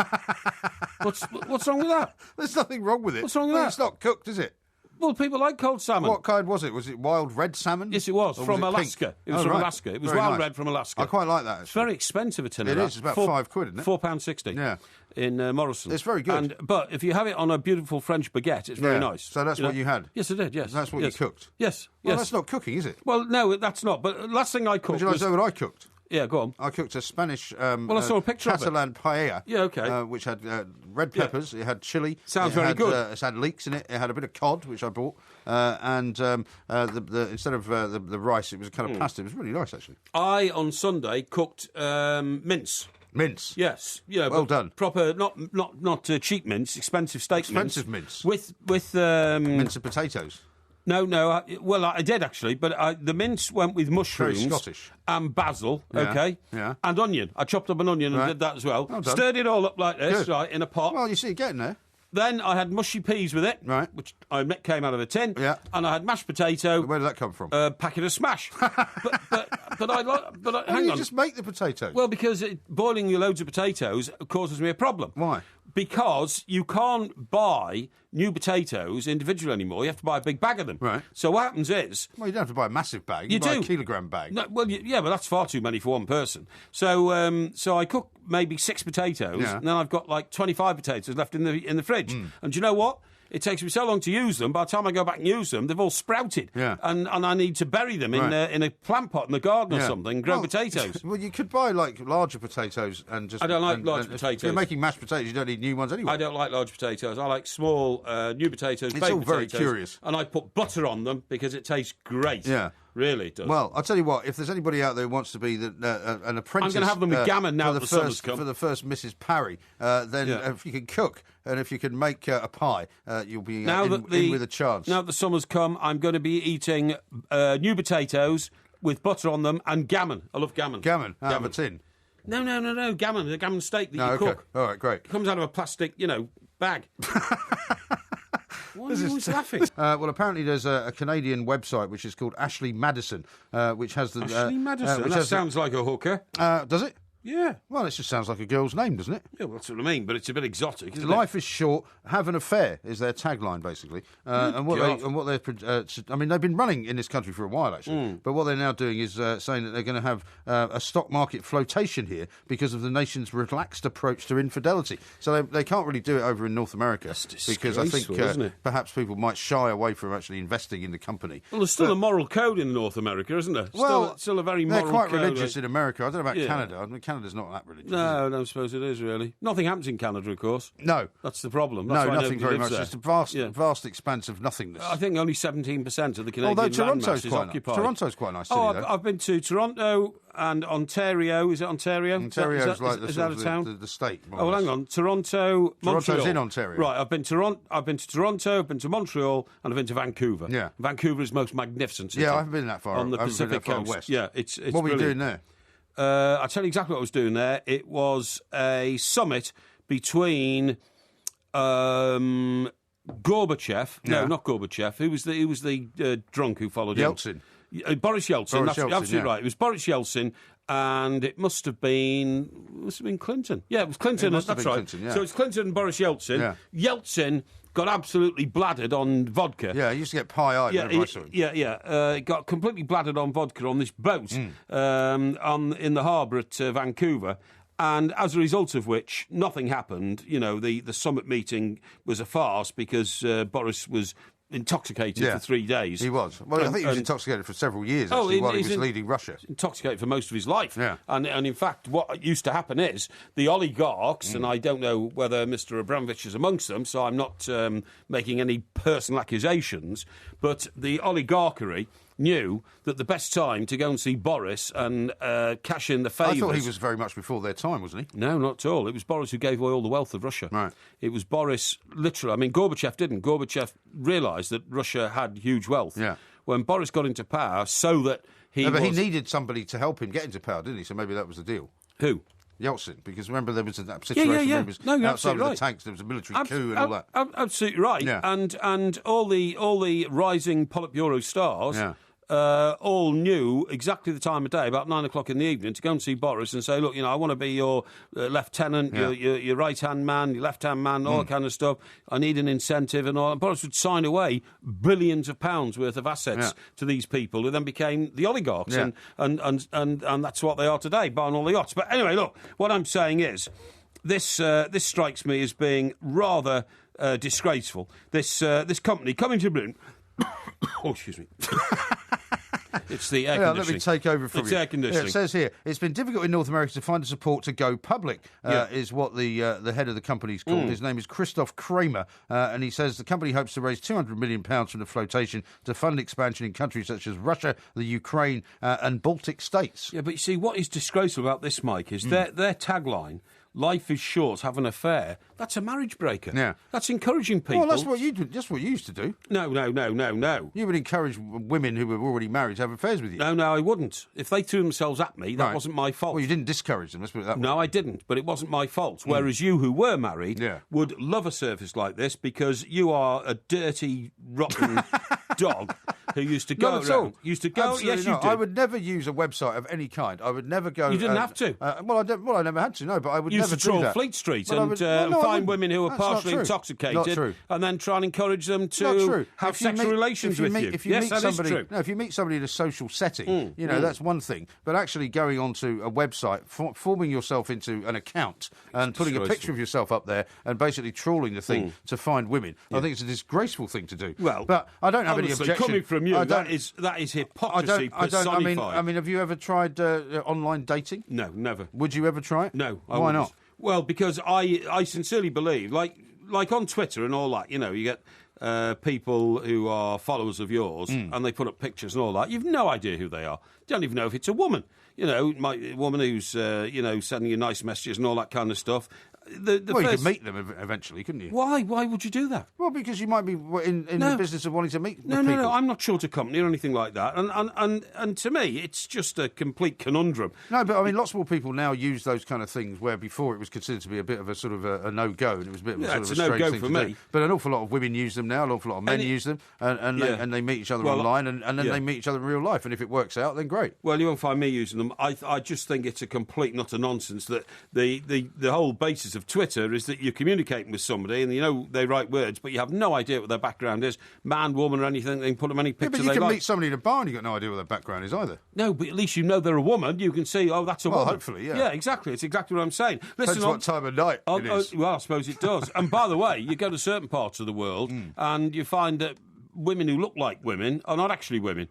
What's wrong with that? There's nothing wrong with it. What's wrong with that? It's not cooked, is it? Well, people like cold salmon. What kind was it? Was it wild red salmon? Yes, it was. Or From was it Alaska. pink? It was from Alaska. It was Very wild nice. red from Alaska. I quite like that. It's very expensive, a tin of It that. is. It's about £5, isn't it? £4.60. Yeah. In Morrison. It's very good. But if you have it on a beautiful French baguette, it's very nice. So that's what you had? Yes, I did, yes. That's what you cooked? Yes. Well, yes. that's not cooking, is it? Well, no, that's not. But last thing I cooked Would you like to know what I cooked? Yeah, go on. I cooked a Spanish I saw a picture of it. Catalan paella. Yeah, okay. Which had red peppers, it had chilli. Sounds very good. It had leeks in it, it had a bit of cod, which I bought, and instead of the rice, it was a kind of pasta. It was really nice, actually. I, on Sunday, cooked mince. Mince? Yes. Yeah, well done. Proper, not cheap mince, expensive steak Expensive mince. With mince and potatoes. No, I did actually, but the mince went with mushrooms. Very Scottish. And basil, Yeah, okay? yeah. And onion. I chopped up an onion and did that as well. Well done. Stirred it all up like this, Good. right, in a pot. Well, you see, getting there. Then I had mushy peas with it, Right. which I admit came out of a tin. Yeah. And I had mashed potato. Where did that come from? Packet of Smash. but I like. Why Hang don't you on. just make the potatoes? Well, because boiling loads of potatoes causes me a problem. Why? Because you can't buy new potatoes individually anymore. You have to buy a big bag of them. Right. So what happens is... Well, you don't have to buy a massive bag. You buy do. a kilogram bag. No, well, yeah, but that's far too many for one person. So so I cook maybe 6 potatoes, and then I've got like 25 potatoes left in the fridge. And do you know what? It takes me so long to use them. By the time I go back and use them, they've all sprouted. Yeah. And I need to bury them in a plant pot in the garden or something, grow potatoes. Well, you could buy, like, larger potatoes and just... I don't like large potatoes. If you're making mashed potatoes, you don't need new ones anyway. I don't like large potatoes. I like small, new potatoes, It's baked all very potatoes. curious. And I put butter on them because it tastes great. Yeah. Really, it does. Well, I'll tell you what, if there's anybody out there who wants to be an apprentice... I'm going to have them with gammon now for the summer's come. For the first Mrs. Parry, then if you can cook and if you can make a pie, you'll be in with a chance. Now that the summer's come, I'm going to be eating new potatoes with butter on them and gammon. I love gammon. Gammon out of a tin? No, gammon. The gammon steak that you okay. cook. All right, great. It comes out of a plastic, bag. Why are you always laughing? Well, apparently there's a Canadian website which is called Ashley Madison, which has the... Ashley Madison? which That has sounds like a hooker. does it? Yeah. Well, it just sounds like a girl's name, doesn't it? Yeah, well, that's what I mean, but it's a bit exotic, isn't Life is short, have an affair is their tagline, basically. And what they're... I mean, they've been running in this country for a while, actually. But what they're now doing is saying that they're going to have a stock market flotation here because of the nation's relaxed approach to infidelity. So they can't really do it over in North America because I think isn't it? perhaps people might shy away from actually investing in the company. Well, there's still a moral code in North America, isn't there? Still a very moral code. They're quite religious in America. I don't know about Canada. I mean, Canada's not that religious. No, I don't suppose it is, really. Nothing happens in Canada, of course. No. That's the problem. That's why nothing very lives much. there. It's a vast expanse of nothingness. I think only 17% of the Canadian Although Toronto's landmass is quite occupied. nice. Toronto's quite a nice city, though. I've been to Toronto and Ontario. Is it Ontario? Ontario's like is that a town? the state. Oh, well, hang on. Toronto, Montreal. Toronto's in Ontario. Right, I've been to Toronto, I've been to Montreal, and I've been to Vancouver. Yeah. Vancouver is the most magnificent city. Yeah, I haven't been that far. On the I haven't been Pacific that far coast. west. Yeah, it's What were you doing there? I'll tell you exactly what I was doing there. It was a summit between Gorbachev. No, not Gorbachev. Who was the drunk who followed him? Yeltsin. Boris Yeltsin. That's absolutely right. It was Boris Yeltsin, and it must have been Clinton. Yeah, it was Clinton. That's right. Clinton, yeah. So it's Clinton and Boris Yeltsin. Yeah. Yeltsin got absolutely bladdered on vodka. Yeah, he used to get pie-eyed whenever I saw him. He got completely bladdered on vodka on this boat in the harbour at Vancouver. And as a result of which, nothing happened. You know, the summit meeting was a farce because Boris was intoxicated for 3 days. He was. Well, I think he was intoxicated for several years, actually, while he was leading Russia. Intoxicated for most of his life. Yeah. And in fact, what used to happen is the oligarchs, and I don't know whether Mr. Abramovich is amongst them, so I'm not making any personal accusations, but the oligarchy knew that the best time to go and see Boris and cash in the favours... I thought he was very much before their time, wasn't he? No, not at all. It was Boris who gave away all the wealth of Russia. Right. It was Boris, literally. I mean, Gorbachev didn't. Gorbachev realised that Russia had huge wealth. Yeah. When Boris got into power, so that he but he needed somebody to help him get into power, didn't he? So maybe that was the deal. Who? Yeltsin, because remember there was that situation where he was outside of the tanks, there was a military coup and all that. Absolutely right. Yeah. And all the rising Politburo stars all knew exactly the time of day, about 9 o'clock in the evening, to go and see Boris and say, look, you know, I want to be your lieutenant, your right-hand man, your left-hand man, all that kind of stuff. I need an incentive and all. And Boris would sign away billions of pounds worth of assets to these people who then became the oligarchs. Yeah. And that's what they are today, buying all the yachts. But anyway, look, what I'm saying is this strikes me as being rather disgraceful. This company coming to Britain... oh, excuse me. It's the air conditioning. Let me take over from you. It's air conditioning. It says here, it's been difficult in North America to find the support to go public, is what the head of the company's called. His name is Christoph Kramer, and he says the company hopes to raise £200 million from the flotation to fund expansion in countries such as Russia, the Ukraine, and Baltic states. Yeah, but you see, what is disgraceful about this, Mike, is their tagline... Life is short, have an affair. That's a marriage breaker. Yeah. That's encouraging people. Well, that's what you used to do. No. You would encourage women who were already married to have affairs with you. No, I wouldn't. If they threw themselves at me, that wasn't my fault. Well, you didn't discourage them, let's put it that way. No, I didn't, but it wasn't my fault. Whereas you, who were married, would love a service like this because you are a dirty, rotten dog who used to go around. All. Used to go. Absolutely yes, you not. did. I would never use a website of any kind. I would never go. You didn't have to. I never had to. No, but I would never do that. Used to troll Fleet Street and find women who were partially intoxicated, and then try and encourage them to have sexual relations with you. Yes, that is true. No, if you meet somebody in a social setting, that's one thing. But actually going onto a website, forming yourself into an account, and putting a picture of yourself up there, and basically trawling the thing to find women, I think it's a disgraceful thing to do. Well, but I don't have any objection. Coming from you, that is hypocrisy personified. I mean, have you ever tried online dating? No, never. Would you ever try it? No. Why not? Well, because I sincerely believe, like on Twitter and all that, you get people who are followers of yours and they put up pictures and all that. You've no idea who they are. You don't even know if it's a woman. A woman who's, sending you nice messages and all that kind of stuff. You could meet them eventually, couldn't you? Why? Why would you do that? Well, because you might be in the business of wanting to meet people. No, I'm not short of company or anything like that. And to me, it's just a complete conundrum. No, but I mean, lots more people now use those kind of things where before it was considered to be a bit of a sort of a no-go, and it was a bit of a sort of a strange no-go thing for to me. do. But an awful lot of women use them now, an awful lot of men use them, and they meet each other online, and then they meet each other in real life, and if it works out, then great. Well, you won't find me using them. I just think it's a complete and utter nonsense that the whole basis of Twitter is that you're communicating with somebody and they write words, but you have no idea what their background is, man, woman, or anything. They can put them any picture they like. But you can meet somebody in a bar and you've got no idea what their background is either. No, but at least you know they're a woman. You can see, oh, that's a woman. Well, hopefully, yeah. Yeah, exactly. It's exactly what I'm saying. Depends what time of night it is. Well, I suppose it does. And by the way, you go to certain parts of the world and you find that women who look like women are not actually women.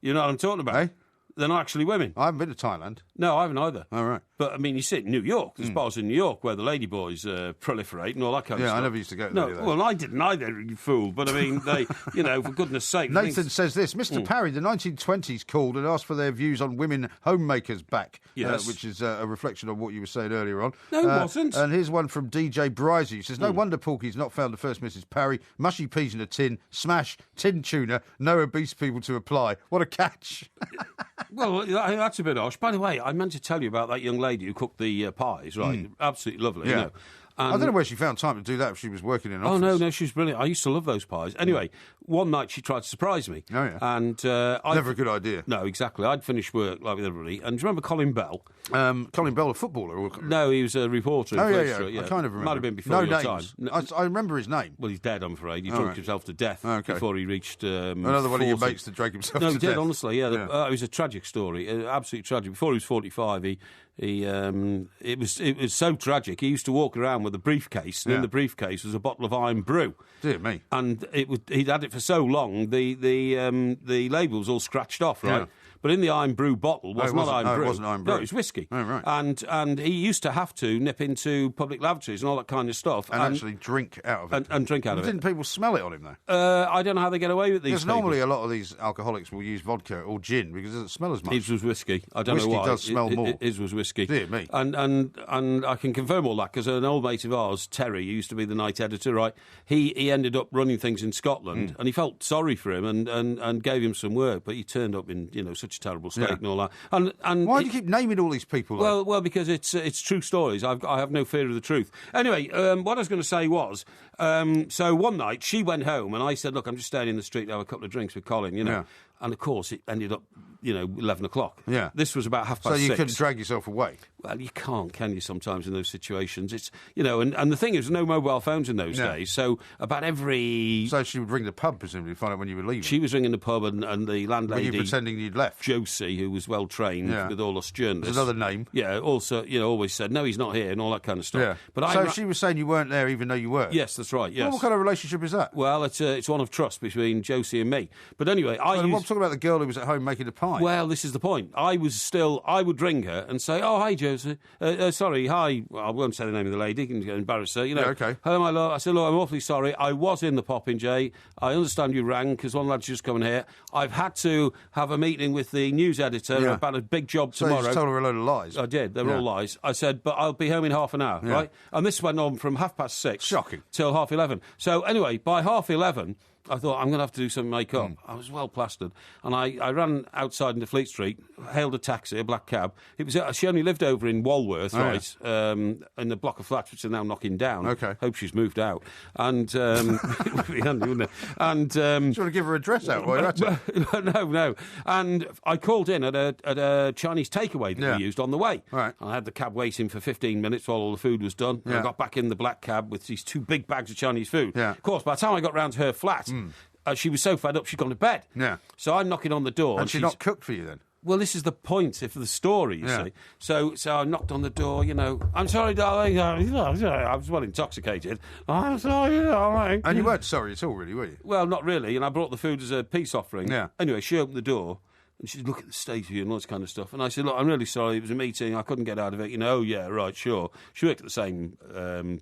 You know what I'm talking about? Hey? They're not actually women. I haven't been to Thailand. No, I haven't either. All right. But, I mean, you see it in New York. There's bars in New York where the ladyboys proliferate and all that kind of stuff. Yeah, I never used to go there. No, well, I didn't either, you fool. But, I mean, they, for goodness sake. Nathan says this. Mr. Parry, the 1920s called and asked for their views on women homemakers back, which is a reflection on what you were saying earlier on. No, it wasn't. And here's one from DJ Brizey. He says, no wonder Porky's not found the first Mrs. Parry. Mushy peas in a tin, smash, tin tuna, no obese people to apply. What a catch. Well, that's a bit harsh. By the way, I meant to tell you about that young lady who cooked the pies, right? Absolutely lovely, I don't know where she found time to do that if she was working in an office. Oh, no, she was brilliant. I used to love those pies. Anyway, one night she tried to surprise me. Oh, yeah. And never a good idea. No, exactly. I'd finished work like with everybody. And do you remember Colin Bell? Colin Bell, a footballer? Or... No, he was a reporter. Oh, yeah. I kind of remember. Might have been before your names. time. I remember his name. Well, he's dead, I'm afraid. He drank himself to death before he reached Another one of your mates that drank himself to death. No, he did, honestly, yeah. It was a tragic story, absolutely tragic. Before he was 45, it was so tragic. He used to walk around with a briefcase, and in the briefcase was a bottle of iron brew. Dear me! And he'd had it for so long, the label was all scratched off, right? Yeah. But in the iron brew bottle was not iron brew. It wasn't iron brew. No, it was whiskey. Oh, right. And he used to have to nip into public lavatories and all that kind of stuff. And actually drink out of it. And drink out of it. Didn't people smell it on him, though? I don't know how they get away with these. Because normally a lot of these alcoholics will use vodka or gin because it doesn't smell as much. His was whiskey. I don't know why. Whiskey does smell more. His was whiskey. Dear me. And I can confirm all that because an old mate of ours, Terry, who used to be the night editor, right? He ended up running things in Scotland and he felt sorry for him and gave him some work, but he turned up in such a terrible state and all that. And why do you keep naming all these people? Well, because it's true stories. I have no fear of the truth. Anyway, what I was going to say was, so one night she went home and I said, look, I'm just staying in the street to have a couple of drinks with Colin, Yeah. And of course it ended up, 11 o'clock. Yeah. This was about 6:30. So you couldn't drag yourself away? Well, you can't, can you, sometimes in those situations? It's, and the thing is, no mobile phones in those days, so about every... So she would ring the pub, presumably, to find out when you were leaving? She was ringing the pub and the landlady... Were you pretending you'd left? Josie, who was well-trained with all us journalists... There's another name. Yeah, also, always said, no, he's not here, and all that kind of stuff. Yeah. But she was saying you weren't there even though you were? Yes, that's right, yes. Well, what kind of relationship is that? Well, it's one of trust between Josie and me. But anyway, I'm talking about the girl who was at home making the pie. Well, this is the point. I would ring her and say, oh, hi, Josie. Sorry, hi. Well, I won't say the name of the lady, you can embarrass her. Yeah, okay. Hello, my love. I said, look, I'm awfully sorry. I was in the Popinjay. I understand you rang because one lad's just coming here. I've had to have a meeting with the news editor about a big job tomorrow. So you told her a load of lies? I did. They were all lies. I said, but I'll be home in half an hour, right? And this went on from 6:30. Shocking. Till 11:30. So anyway, by 11:30... I thought, I'm going to have to do some makeup. I was well plastered. And I ran outside into Fleet Street, hailed a taxi, a black cab. She only lived over in Walworth, in the block of flats, which are now knocking down. Okay. Hope she's moved out. And, it would be handy, wouldn't it? And, do you want to give her a address out while you're at it? No. And I called in at a Chinese takeaway that we used on the way. Right. I had the cab waiting for 15 minutes while all the food was done. Yeah. I got back in the black cab with these 2 big bags of Chinese food. Yeah. Of course, by the time I got round to her flat, she was so fed up she'd gone to bed. Yeah. So I'm knocking on the door. And she's not cooked for you then? Well, this is the point of the story, you see. So I knocked on the door, I'm sorry, darling. I was well intoxicated. I'm sorry, darling. And you weren't sorry at all, really, were you? Well, not really. And I brought the food as a peace offering. Yeah. Anyway, she opened the door. And she said, look at the state of you and all this kind of stuff. And I said, look, I'm really sorry. It was a meeting. I couldn't get out of it. Oh, yeah, right, sure. She worked at the same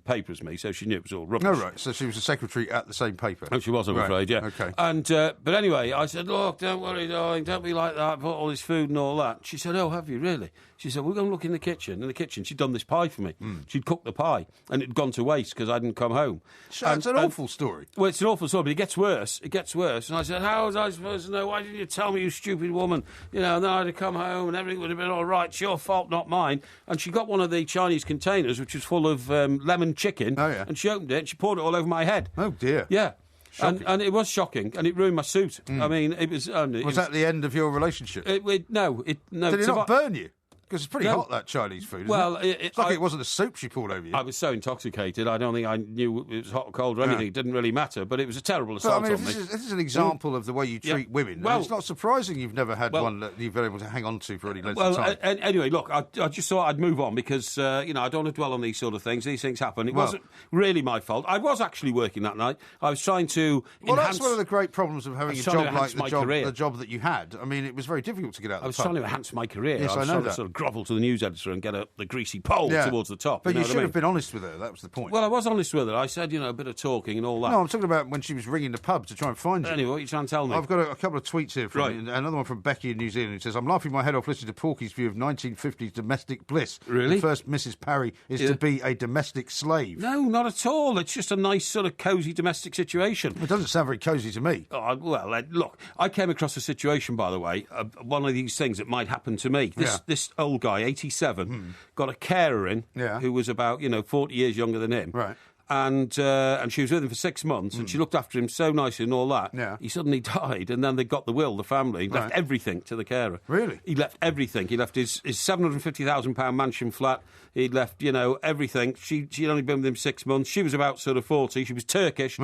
paper as me, so she knew it was all rubbish. Oh, right. So she was a secretary at the same paper. Oh, she was, I'm afraid, yeah. Okay. And, but anyway, I said, look, don't worry, darling. Don't be like that. I bought all this food and all that. She said, oh, have you really? She said, we'll go and look in the kitchen. In the kitchen, she'd done this pie for me. She'd cooked the pie, and it'd gone to waste because I didn't come home. It's an awful story. Well, it's an awful story, but it gets worse. It gets worse. And I said, how was I supposed to know? Why didn't you tell me, you stupid woman? And then I'd have come home and everything would have been all right. It's your fault, not mine. And she got one of the Chinese containers, which was full of lemon chicken. Oh, yeah. And she opened it and she poured it all over my head. Oh, dear. Yeah. And it was shocking, and it ruined my suit. I mean, it was... was that the end of your relationship? No. Did it not burn you? Because it's pretty hot, that Chinese food, isn't it? It's like it wasn't a soup she poured over you. I was so intoxicated, I don't think I knew it was hot or cold or anything. It didn't really matter, but it was a terrible assault on me. This is an example of the way you treat women. Well, it's not surprising you've never had one that you've been able to hang on to for any length of time. Anyway, look, I just thought I'd move on because, I don't want to dwell on these sort of things. These things happen. It wasn't really my fault. I was actually working that night. I was trying to enhance... that's one of the great problems of having a job like the job that you had. I mean, it was very difficult to get out of the pub. I was trying to enhance my career. Yes, I was know trying that. to sort of grovel to the news editor and get the greasy pole towards the top. But you should have been honest with her, that was the point. Well, I was honest with her. I said, a bit of talking and all that. No, I'm talking about when she was ringing the pub to try and find you. Anyway, what are you trying to tell me? I've got a couple of tweets here from another one from Becky in New Zealand who says, I'm laughing my head off listening to Porky's view of 1950s domestic bliss. Really? The first Mrs. Parry is to be a domestic slave. No, not at all. It's just a nice sort of cosy domestic situation. It doesn't sound very cosy to me. Oh, well, look, I came across a situation, by the way, one of these things that might happen to me. This old guy, 87, got a carer in who was about 40 years younger than him. Right. And she was with him for 6 months, and she looked after him so nicely and all that. Yeah. He suddenly died, and then they got the will, the family. He left everything to the carer. Really? He left everything. He left his £750,000 mansion flat. He'd left, everything. She'd only been with him 6 months. She was about sort of 40. She was Turkish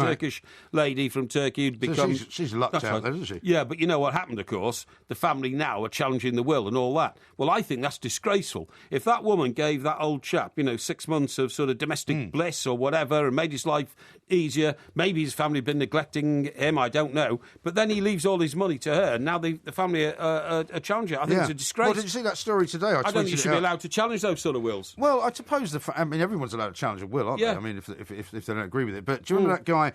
lady from Turkey who'd become... So she's lucked out there, isn't she? Yeah, but you know what happened, of course? The family now are challenging the will and all that. Well, I think that's disgraceful. If that woman gave that old chap, 6 months of sort of domestic bliss or whatever and made his life easier, maybe his family had been neglecting him, I don't know, but then he leaves all his money to her, and now the family are challenging it. I think it's a disgrace. Well, did you see that story today? I don't think you should be allowed to challenge those sort of wills. Well, I suppose everyone's allowed to challenge a will, aren't they? I mean, if they don't agree with it. But do you remember that guy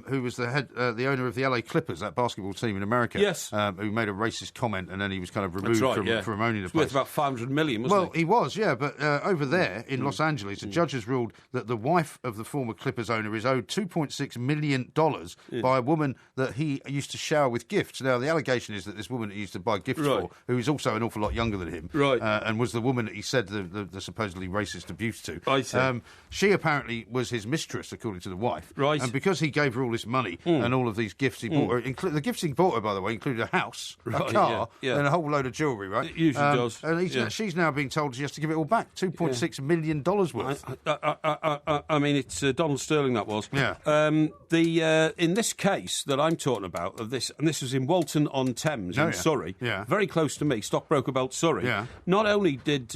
who was the owner of the LA Clippers, that basketball team in America? Yes. Who made a racist comment and then he was kind of removed from owning the place. Worth about $500 million, wasn't he? Well, he was, yeah. But over there in Los Angeles, the judge has ruled that the wife of the former Clippers owner is owed $2.6 million by a woman that he used to shower with gifts. Now, the allegation is that this woman that he used to buy gifts for, who is also an awful lot younger than him, and was the woman that he said the supposedly racist abuse to. I see. She apparently was his mistress, according to the wife. Right. And because he gave her all this money and all of these gifts he bought her, the gifts he bought her, by the way, included a house, a car, and a whole load of jewellery, right? It usually does. And she's now being told she has to give it all back, $2.6 million worth. I mean, it's Donald Sterling, that was. Yeah. In this case that I'm talking about, and this was in Walton-on-Thames in Surrey, very close to me, Stockbroker Belt, Surrey. Yeah. Not only did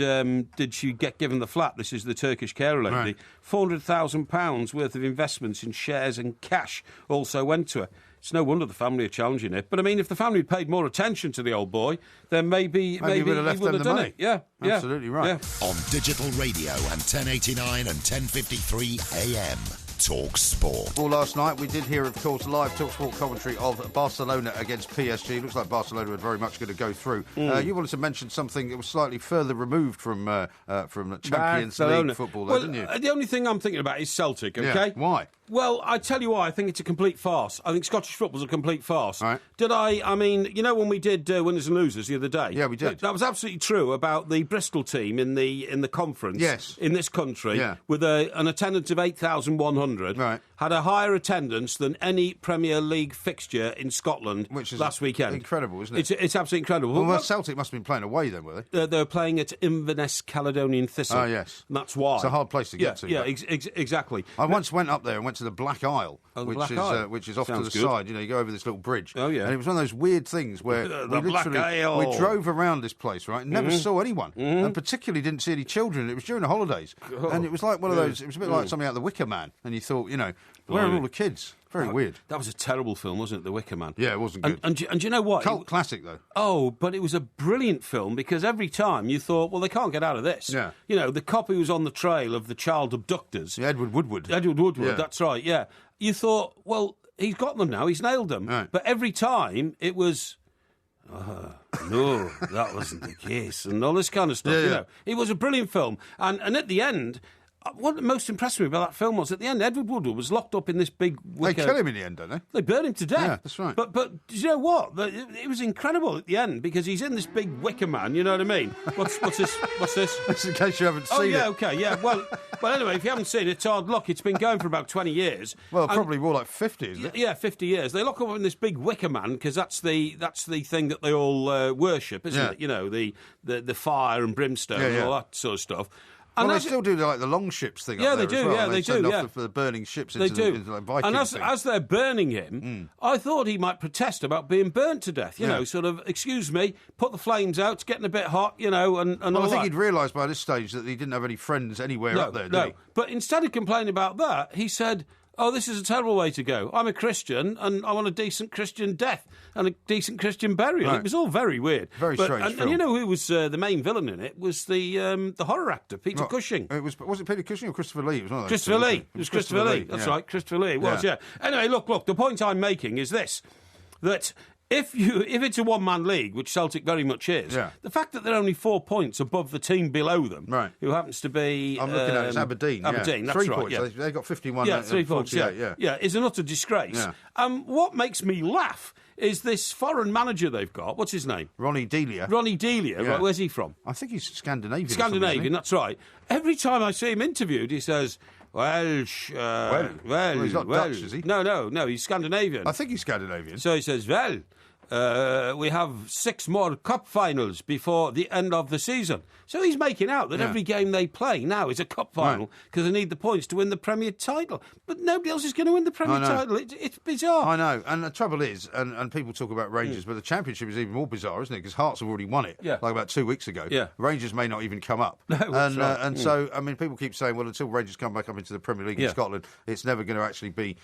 she get given the flat, this is the Turkish carer lady, £400,000 worth of investments in shares and cash also went to her. It's no wonder the family are challenging it. But I mean, if the family had paid more attention to the old boy, then maybe he would have done it. Yeah, absolutely right. Yeah. On digital radio and 1089 and 1053 AM. Talk Sport. Well, last night we did hear, of course, live Talk Sport commentary of Barcelona against PSG. Looks like Barcelona are very much going to go through. You wanted to mention something that was slightly further removed from Champions League football, though, didn't you? The only thing I'm thinking about is Celtic, OK? Yeah. Why? Well, I tell you why, I think it's a complete farce. I think Scottish football's a complete farce. Right. I mean, when we did Winners and Losers the other day? Yeah, we did. That was absolutely true about the Bristol team in the conference in this country with an attendance of 8,100. Right. Had a higher attendance than any Premier League fixture in Scotland last weekend. Incredible, isn't it? It's absolutely incredible. Well, Celtic must have been playing away then, were they? They were playing at Inverness Caledonian Thistle. Oh, yes. And that's why. It's a hard place to get to. Yeah, exactly. I once went up there and went to the Black Isle, which is off Sounds to the side. You go over this little bridge. Oh, yeah. And it was one of those weird things where we drove around this place, right, and never saw anyone, and particularly didn't see any children. It was during the holidays. And it was like one of those, it was a bit like something out of The Wicker Man, and you thought, where are all the kids? Very weird. That was a terrible film, wasn't it, The Wicker Man? Yeah, it wasn't good. And do you know what? Cult classic, though. Oh, but it was a brilliant film because every time you thought, well, they can't get out of this. Yeah. The cop who was on the trail of the child abductors. Yeah, Edward Woodward, that's right, yeah. You thought, well, he's got them now, he's nailed them. Right. But every time it was... no, that wasn't the case, and all this kind of stuff. It was a brilliant film, and at the end, what most impressed me about that film was at the end, Edward Woodward was locked up in this big wicker. They kill him in the end, don't they? They burn him to death. Yeah, that's right. But do you know what? It was incredible at the end because he's in this big wicker man. You know what I mean? What's this? Just in case you haven't seen it. Oh yeah, okay, yeah. Well, anyway, if you haven't seen it, it's hard luck. It's been going for about 20 years. Well, probably more like 50, isn't it? Yeah, 50 years. They lock up in this big wicker man because that's the thing that they all worship, isn't it? The fire and brimstone and all that sort of stuff. And they still do the long ships thing. Yeah, up there they do. As well. Yeah, they do. Yeah, for the burning ships. Into the Viking and thing. as they're burning him, I thought he might protest about being burnt to death. You know, sort of, excuse me, put the flames out. It's getting a bit hot. And all I think he'd realised by this stage that he didn't have any friends anywhere up there. Did he? But instead of complaining about that, he said, oh, this is a terrible way to go. I'm a Christian, and I want a decent Christian death and a decent Christian burial. Right. It was all very weird. Very strange and, film. And who was the main villain in it? Was the horror actor, Peter Cushing. Was it Peter Cushing or Christopher Lee? It was one of those Christopher Lee. It was Christopher Lee. That's right, Christopher Lee. It was, yeah. Anyway, look, the point I'm making is this, that... If it's a one-man league, which Celtic very much is, the fact that they're only 4 points above the team below them, who happens to be... I'm looking at it, it's Aberdeen. Aberdeen, that's 3 right. points. They've got 51. Yeah, 3 points, yeah, is an utter disgrace. Yeah. What makes me laugh is this foreign manager they've got. What's his name? Ronnie Delia. Ronnie Delia, right, where's he from? I think he's Scandinavian. Scandinavian, that's right. Every time I see him interviewed, he says... Welsh. Well, he's not Dutch, is he? No, he's Scandinavian. I think he's Scandinavian. So he says, we have 6 more cup finals before the end of the season. So he's making out that every game they play now is a cup final because they need the points to win the Premier title. But nobody else is going to win the Premier title. It's bizarre. I know. And the trouble is, and people talk about Rangers, but the Championship is even more bizarre, isn't it? Because Hearts have already won it, like about 2 weeks ago. Yeah. Rangers may not even come up. No, and so, I mean, people keep saying, well, until Rangers come back up into the Premier League in Scotland, it's never going to actually be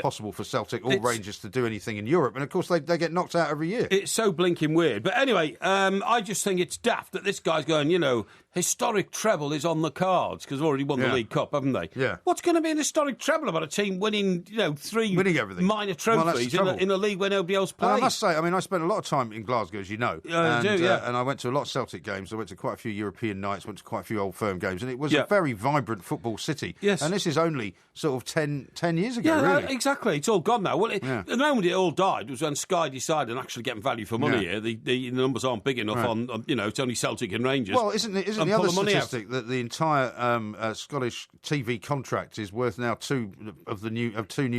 possible for Celtic or Rangers to do anything in Europe. And, of course, they get knocked out every year. It's so blinking weird. But anyway, I just think it's daft that this guy's going, historic treble is on the cards because they've already won the League Cup, haven't they? Yeah. What's going to be an historic treble about a team winning, 3 minor trophies in a league where nobody else plays? And I must say, I spent a lot of time in Glasgow, as you know. And I went to a lot of Celtic games. I went to quite a few European nights, went to quite a few Old Firm games, and it was a very vibrant football city. Yes. And this is only sort of 10 years ago, really. Exactly. It's all gone now. Well, the moment it all died was when Sky decided on actually getting value for money here. The numbers aren't big enough on, it's only Celtic and Rangers. Well, isn't the other statistic that the entire Scottish TV contract is worth now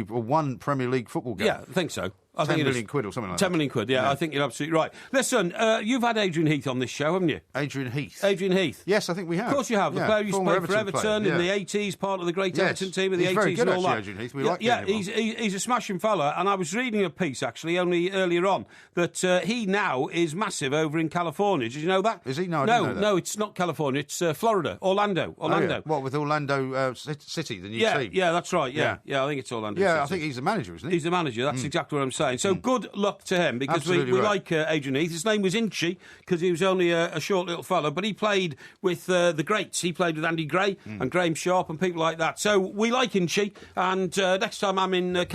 one Premier League football game? Yeah, I think so. I 10 think million quid or something like 10 that. million quid, I think you're absolutely right. Listen, you've had Adrian Heath on this show, haven't you? Adrian Heath? Adrian Heath. Yes, I think we have. Of course you have. The player who played for Everton in the 80s, part of the great Everton team in the 80s very good, and all actually, that. Adrian Heath. We like him. He's a smashing fella, and I was reading a piece, actually, only earlier on, that he now is massive over in California. Did you know that? Is he? No, I didn't know that. No, it's not California. It's Florida. Orlando. Oh, yeah. What, with Orlando City, the new team? Yeah, that's right. Yeah, I think it's Orlando City. I think he's the manager, isn't he? He's the manager. That's exactly what I'm saying. So good luck to him, because we like Adrian Heath. His name was Inchy because he was only a short little fellow, but he played with the greats. He played with Andy Gray and Graham Sharp and people like that. So we like Inchy, and next time I'm in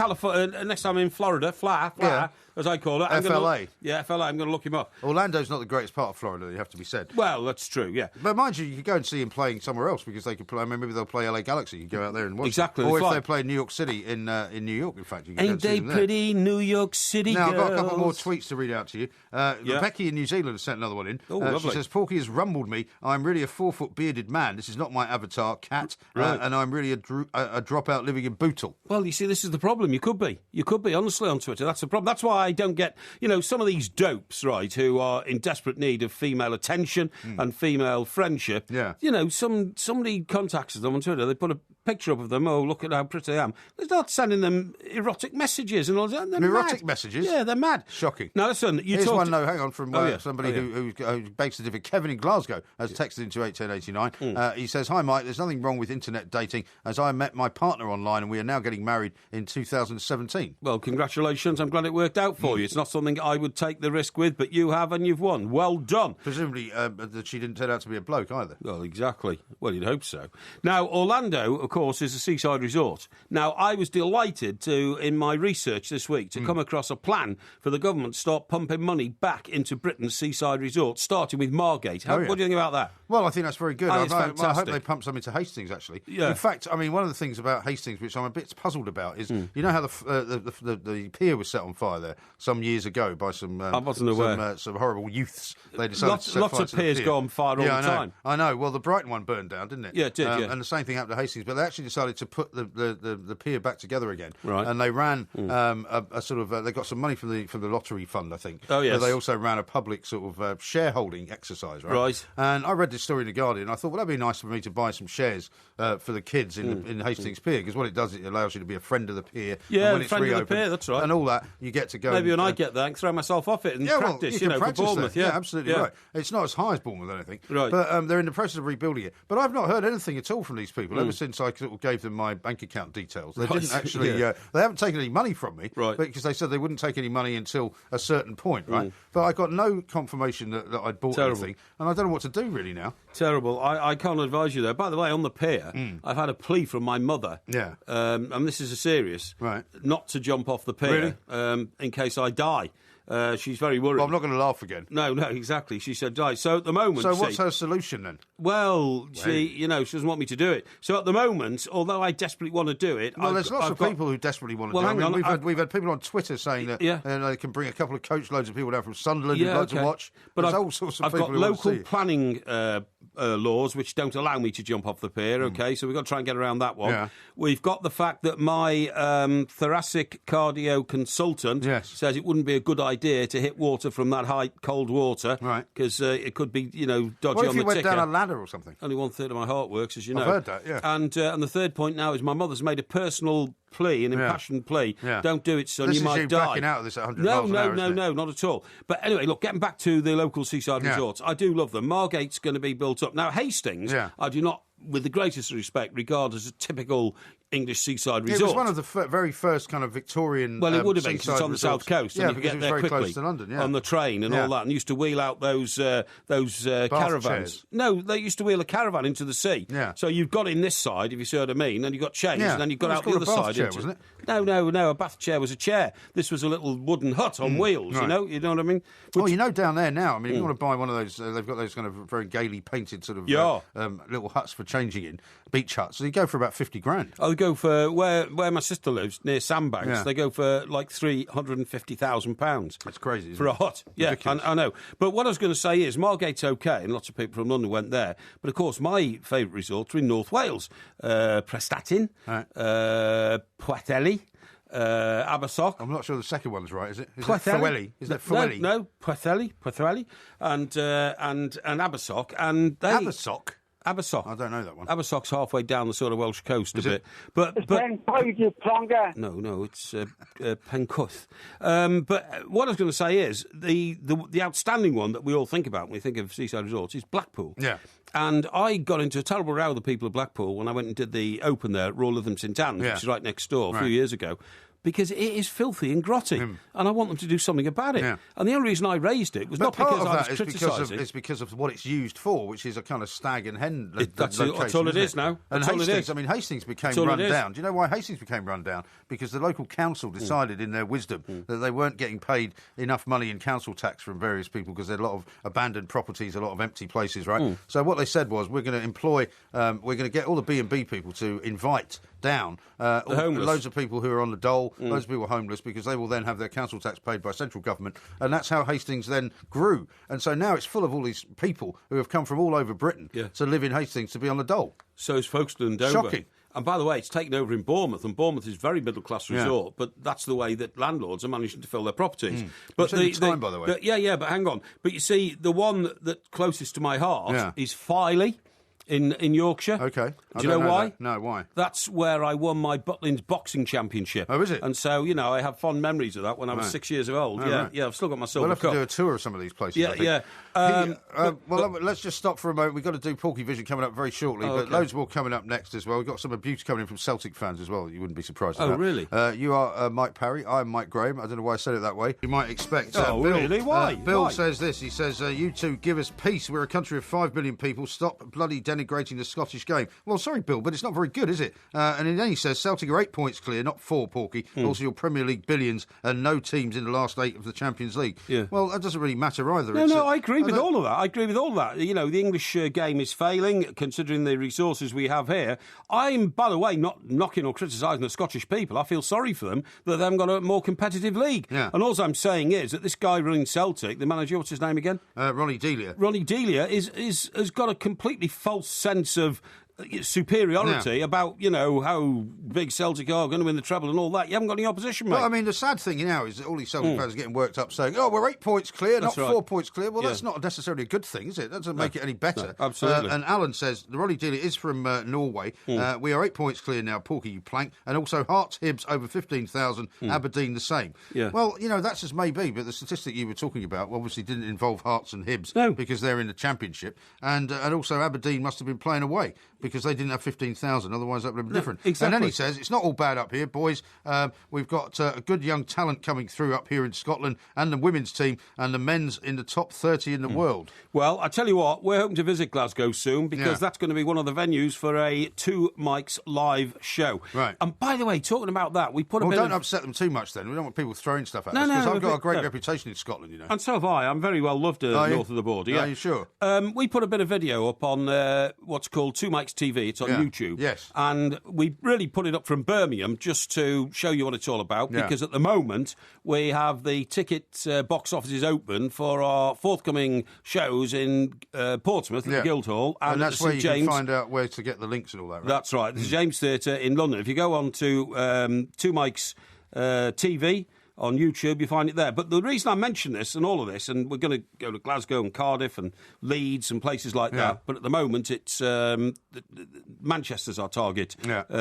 Florida, Fla, as I call it. FLA. FLA. I'm going to look him up. Orlando's not the greatest part of Florida, you have to be said. Well, that's true, yeah. But mind you, you could go and see him playing somewhere else because they could play. Maybe they'll play LA Galaxy. You go out there and watch. Exactly. Or if they play New York City in New York, in fact, you can Ain't they pretty New York City girls? Now, I've got a couple more girls. tweets to read out to you. Becky in New Zealand has sent another one in. Oh, lovely. She says, Porky has rumbled me. I'm really a 4-foot bearded man. This is not my avatar, cat. And I'm really a dropout living in Bootle. Well, you see, this is the problem. You could be, honestly, on Twitter. That's the problem. That's why I don't get, some of these dopes, right, who are in desperate need of female attention and female friendship. Yeah. Somebody contacts them on Twitter. They put a picture up of them. Oh, look at how pretty I am. They start sending them erotic messages and all that. Erotic messages? Yeah, they're mad. Shocking. Now, listen, Here's one, hang on, from somebody who begs to differ. Kevin in Glasgow has texted into 81089. He says, hi, Mike, there's nothing wrong with internet dating, as I met my partner online and we are now getting married in 2017. Well, congratulations. I'm glad it worked out for you. It's not something I would take the risk with, but you have and you've won. Well done. Presumably that she didn't turn out to be a bloke either. Well, exactly. Well, you'd hope so. Now, Orlando, of course, is a seaside resort. Now, I was delighted to, in my research this week, to come across a plan for the government to start pumping money back into Britain's seaside resorts, starting with Margate. What do you think about that? Well, I think that's very good. I hope they pump some into Hastings, actually. Yeah. In fact, one of the things about Hastings, which I'm a bit puzzled about, is you know how the pier was set on fire there some years ago by some I wasn't aware. Some horrible youths. They decided to set lots fire of to the piers pier. go on fire all the time. I know. Well, the Brighton one burned down, didn't it? Yeah, it did. And the same thing happened to Hastings, but they actually decided to put the pier back together again. Right. And they ran a sort of they got some money from the lottery fund, I think. Oh yes. But they also ran a public sort of shareholding exercise, right? Right. And I read this story in the Guardian. And I thought, well, that'd be nice for me to buy some shares for the kids in Hastings Pier, because what it does, it allows you to be a friend of the pier. Yeah, and when it's friend reopened, of the pier. That's right. And all that, you get to go. Maybe when I get there, I can throw myself off it and practice. You can practice for Bournemouth. there. Yeah, absolutely right. It's not as high as Bournemouth, I don't think. Right. But they're in the process of rebuilding it. But I've not heard anything at all from these people ever since I sort of gave them my bank account details. They didn't actually. They haven't taken any money from me, right? Because they said they wouldn't take any money until a certain point, right? But I got no confirmation that I'd bought anything, and I don't know what to do really now. Terrible. I can't advise you there. By the way, on the pier, I've had a plea from my mother. Yeah. And this is a serious. Right. Not to jump off the pier in case I die. She's very worried. Well, I'm not going to laugh again. No, exactly. She said, right. So at the moment... So what's her solution then? Well, she doesn't want me to do it. So at the moment, although I desperately want to do it... Well, there's lots of people who desperately want to do it. Hang on, we've had people on Twitter saying that they can bring a couple of coachloads of people down from Sunderland who'd like to watch. But there's all sorts of people who want to see it. I've got local planning laws which don't allow me to jump off the pier, OK? So we've got to try and get around that one. Yeah. We've got the fact that my thoracic cardio consultant says it wouldn't be a good idea to hit water from that high, cold water, because it could be, dodgy on the ticker. What if you went down a ladder or something? Only 1/3 of my heart works, as you know. I've heard that, yeah. And the third point now is my mother's made a personal plea, an impassioned plea. Yeah. Don't do it, son. You might die. Backing out of this at 100 miles an hour, No, not at all. But anyway, look, getting back to the local seaside resorts, I do love them. Margate's going to be built up. Now, Hastings, I do not, with the greatest respect, regard as a typical English seaside resort. It was one of the very first kind of Victorian. Well, it would have been because it's on the south coast, and you could get there quickly close to London, on the train and all that, and used to wheel out those caravans. Chairs. No, they used to wheel a caravan into the sea. Yeah. So you've got in this side, if you see what I mean, and you got changed, and then you got out the other side. Chair, wasn't it? No. A bath chair was a chair. This was a little wooden hut on wheels. Right. You know what I mean? Down there now. I mean, if you want to buy one of those, they've got those kind of very gaily painted sort of little huts for changing in, beach huts. So you go for about 50 grand. Oh, they go for where my sister lives near Sandbanks. Yeah. They go for like £350,000. That's crazy. For a hut. Yeah, I know. But what I was going to say is Margate's okay, and lots of people from London went there. But of course, my favourite resorts are in North Wales: Prestatyn, Pwllheli. Abersoch. I'm not sure the second one's right, is it? Pwllheli? Is that Pwllheli? No, Pwllheli, and Abersoch, and they... Abersoch. I don't know that one. Abersoch's halfway down the sort of Welsh coast a bit. But No, it's Pencuth. But what I was going to say is the outstanding one that we all think about when we think of seaside resorts is Blackpool. Yeah. And I got into a terrible row with the people of Blackpool when I went and did the Open there at Royal Lytham St Anne's, which is right next door, a few years ago. Because it is filthy and grotty, and I want them to do something about it. Yeah. And the only reason I raised it was not because I was criticising. It's because of what it's used for, which is a kind of stag and hen that's all it is now. And Hastings, I mean, Hastings became run down. Do you know why Hastings became run down? Because the local council decided in their wisdom that they weren't getting paid enough money in council tax from various people because there are a lot of abandoned properties, a lot of empty places, right? So what they said was, we're going to get all the B&B people to invite down loads of people who are on the dole, loads of people are homeless, because they will then have their council tax paid by central government, and that's how Hastings then grew. And so now it's full of all these people who have come from all over Britain to live in Hastings, to be on the dole. So is Folkestone and Dover. Shocking. And by the way, it's taken over in Bournemouth, and Bournemouth is a very middle-class resort, but that's the way that landlords are managing to fill their properties. But by the way. But hang on. But you see, the one that's closest to my heart is Filey. In Yorkshire. Okay. Do you know why? That. No, why? That's where I won my Butlins boxing championship. Oh, is it? And so, I have fond memories of that when I was 6 years old. Yeah, I've still got my silver cup. We'll have to do a tour of some of these places, I think. Let's just stop for a moment. We've got to do Porky Vision coming up very shortly, but loads more coming up next as well. We've got some abuse coming in from Celtic fans as well. You wouldn't be surprised at that. Oh, really? You are Mike Parry. I'm Mike Graham. I don't know why I said it that way. You might expect... Bill, really? Why? Bill says this. He says, you two give us peace. We're a country of 5 million people. Stop bloody denigrating the Scottish game. Well, sorry, Bill, but it's not very good, is it? And then he says Celtic are 8 points clear, not 4, Porky. Also, your Premier League billions and no teams in the last 8 of the Champions League. Yeah. Well, that doesn't really matter either. No, I agree with all of that. The English game is failing, considering the resources we have here. I'm, by the way, not knocking or criticising the Scottish people. I feel sorry for them that they haven't got a more competitive league. Yeah. And all I'm saying is that this guy running Celtic, the manager, what's his name again? Ronnie Delia. Ronnie Delia has got a completely false sense of superiority about, how big Celtic are going to win the treble and all that. You haven't got any opposition, mate. Well, I mean, the sad thing now is that all these Celtic fans are getting worked up saying, we're 8 points clear, not 4 points clear. Well, that's not necessarily a good thing, is it? That doesn't make it any better. No, absolutely. And Alan says, the Ronnie Dealer is from Norway. We are 8 points clear now, Porky, you plank. And also Hearts, Hibs over 15,000, Aberdeen the same. Yeah. Well, that's as may be, but the statistic you were talking about obviously didn't involve Hearts and Hibs because they're in the Championship. And also Aberdeen must have been playing away. because they didn't have 15,000. Otherwise, that would have been different. Exactly. And then he says, it's not all bad up here, boys. We've got a good young talent coming through up here in Scotland, and the women's team and the men's in the top 30 in the world. Well, I tell you what, we're hoping to visit Glasgow soon, because that's going to be one of the venues for a Two Mics live show. Right. And by the way, talking about that, we put a bit don't upset them too much then. We don't want people throwing stuff at us, because I've got a great reputation in Scotland, you know. And so have I. I'm very well loved north of the border. Yeah. Are you sure? We put a bit of video up on what's called Two Mics TV. It's on YouTube. Yes. And we really put it up from Birmingham just to show you what it's all about, because at the moment we have the ticket box offices open for our forthcoming shows in Portsmouth at the Guildhall. And that's at where St. you James. can find out where to get the links and all that, right? That's right. The St. James Theatre in London. If you go on to Two Mics TV on YouTube, you find it there. But the reason I mention this and all of this, and we're going to go to Glasgow and Cardiff and Leeds and places like that, but at the moment it's Manchester's our target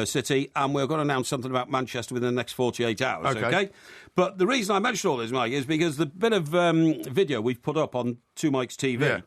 city, and we're going to announce something about Manchester within the next 48 hours, okay? But the reason I mention all this, Mike, is because the bit of video we've put up on Two Mics TV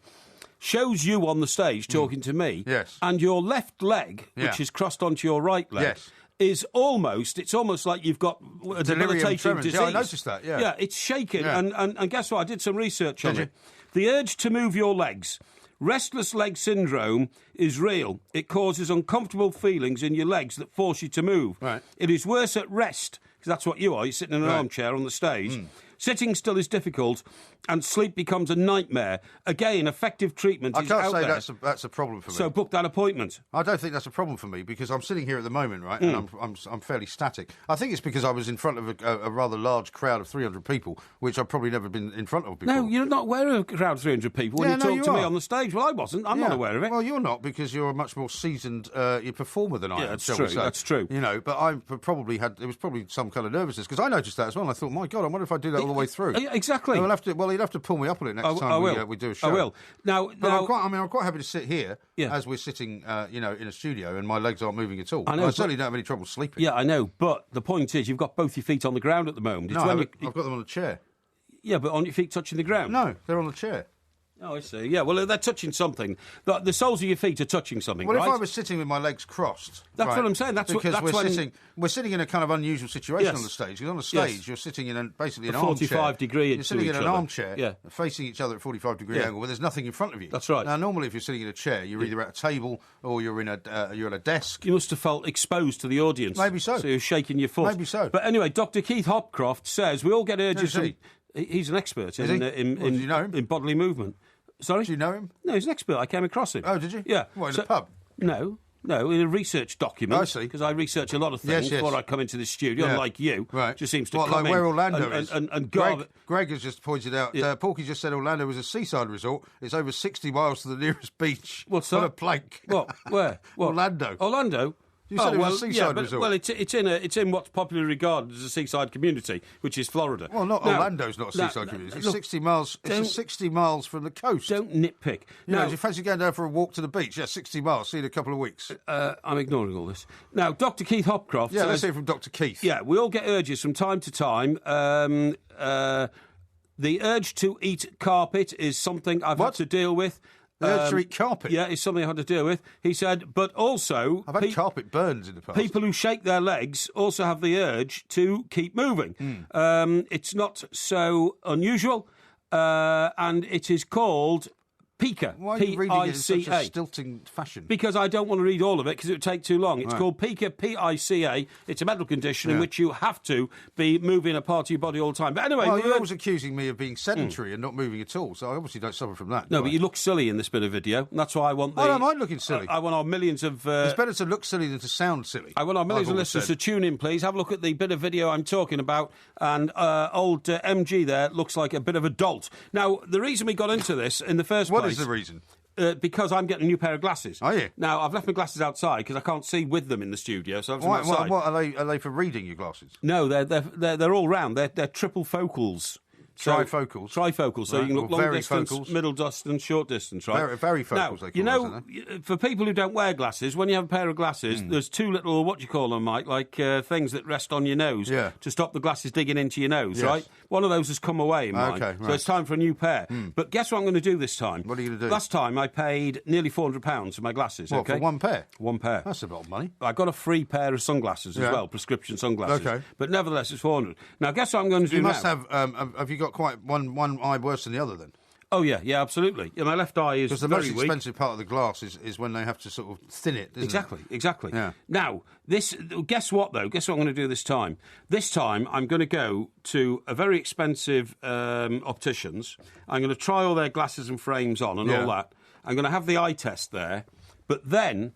shows you on the stage talking to me, and your left leg, which is crossed onto your right leg, it's almost like you've got a debilitating disease. Yeah, I noticed that, Yeah, it's shaking. Yeah. And guess what? I did some research on it. The urge to move your legs. Restless leg syndrome is real. It causes uncomfortable feelings in your legs that force you to move. Right. It is worse at rest, because that's what you are. You're sitting in an armchair on the stage. Sitting still is difficult, and sleep becomes a nightmare. Again, effective treatment is out there. I can't say that's a problem for me. So book that appointment. I don't think that's a problem for me, because I'm sitting here at the moment, right, and I'm fairly static. I think it's because I was in front of a rather large crowd of 300 people, which I've probably never been in front of before. No, you're not aware of a crowd of 300 people when you talk to me on the stage. Well, I wasn't. I'm not aware of it. Well, you're not, because you're a much more seasoned performer than I am. That's true. That's true. You know, but I probably there was probably some kind of nervousness, because I noticed that as well, and I thought, my God, I wonder if I do that all the way through. Exactly. You'd have to pull me up on it next time we do a show. I will. Now, I'm quite happy to sit here as we're sitting, in a studio, and my legs aren't moving at all. I certainly don't have any trouble sleeping. Yeah, I know. But the point is, you've got both your feet on the ground at the moment. No, I've got them on a chair. Yeah, but aren't your feet touching the ground? No, they're on the chair. Oh, I see. Yeah, well, they're touching something. The soles of your feet are touching something, right? Well, if I was sitting with my legs crossed... That's what I'm saying. We're sitting in a kind of unusual situation on the stage. Because on the stage, you're sitting in basically an armchair. 45-degree You're sitting in an armchair, facing each other at 45-degree angle, but there's nothing in front of you. That's right. Now, normally, if you're sitting in a chair, you're either at a table or you're at a desk. You must have felt exposed to the audience. Maybe so. So you're shaking your foot. Maybe so. But anyway, Dr. Keith Hopcroft says we all get urges from... He's an expert in bodily movement. Sorry? Do you know him? No, he's an expert. I came across him. Oh, did you? Yeah. What, in a pub? No, in a research document. I see. Because I research a lot of things before I come into the studio, unlike you. Right. Just seems to come in. Like where Orlando is. And Greg has just pointed out, Porky just said Orlando was a seaside resort. It's over 60 miles to the nearest beach. What's on that? a plank. What? Where? What? Orlando? You said it was a seaside resort. Well, it's in what's popularly regarded as a seaside community, which is Florida. Well, Orlando's not a seaside community. It's 60 miles. It's 60 miles from the coast. Don't nitpick. Do you fancy going down for a walk to the beach? Yeah, 60 miles. See you in a couple of weeks. I'm ignoring all this. Now, Dr. Keith Hopcroft. Yeah, let's hear from Dr. Keith. Yeah, we all get urges from time to time. The urge to eat carpet is something I've had to deal with. The urge to eat carpet? Yeah, it's something I had to deal with. He said, but also... I've had carpet burns in the past. People who shake their legs also have the urge to keep moving. It's not so unusual, and it is called... Pica. Why are you reading it in such a stilting fashion? Because I don't want to read all of it because it would take too long. It's called Pica, P-I-C-A. It's a medical condition in which you have to be moving a part of your body all the time. But anyway... Well, you're always accusing me of being sedentary and not moving at all, so I obviously don't suffer from that. No, but you look silly in this bit of video. And that's why I want the... I don't mind looking silly. I want our millions of... it's better to look silly than to sound silly. I want our millions of listeners to tune in, please. Have a look at the bit of video I'm talking about. And old MG there looks like a bit of a dolt. Now, the reason we got into this in the first place... What is the reason? Because I'm getting a new pair of glasses. Are you? Now, I've left my glasses outside because I can't see with them in the studio, so I've left them outside. What are they for reading, your glasses? No, they're all round. They're triple focals. Trifocals. So you can look long distance, middle distance, short distance, right? Very focals, they call those, for people who don't wear glasses, when you have a pair of glasses, there's two little, what do you call them, Mike, like things that rest on your nose to stop the glasses digging into your nose, right? One of those has come away in mine, so it's time for a new pair. But guess what I'm going to do this time? What are you going to do? Last time I paid nearly £400 for my glasses, What, for one pair? One pair. That's a lot of money. I got a free pair of sunglasses as well, prescription sunglasses. Okay. But nevertheless, it's £400. Now, guess what I'm going to do now? You must have you got quite one eye worse than the other then? Oh, yeah, absolutely. Yeah, my left eye is very weak. Because the most expensive part of the glass is when they have to sort of thin it, isn't it? Exactly. Yeah. Now, guess what, though? Guess what I'm going to do this time? This time, I'm going to go to a very expensive opticians. I'm going to try all their glasses and frames on and all that. I'm going to have the eye test there. But then,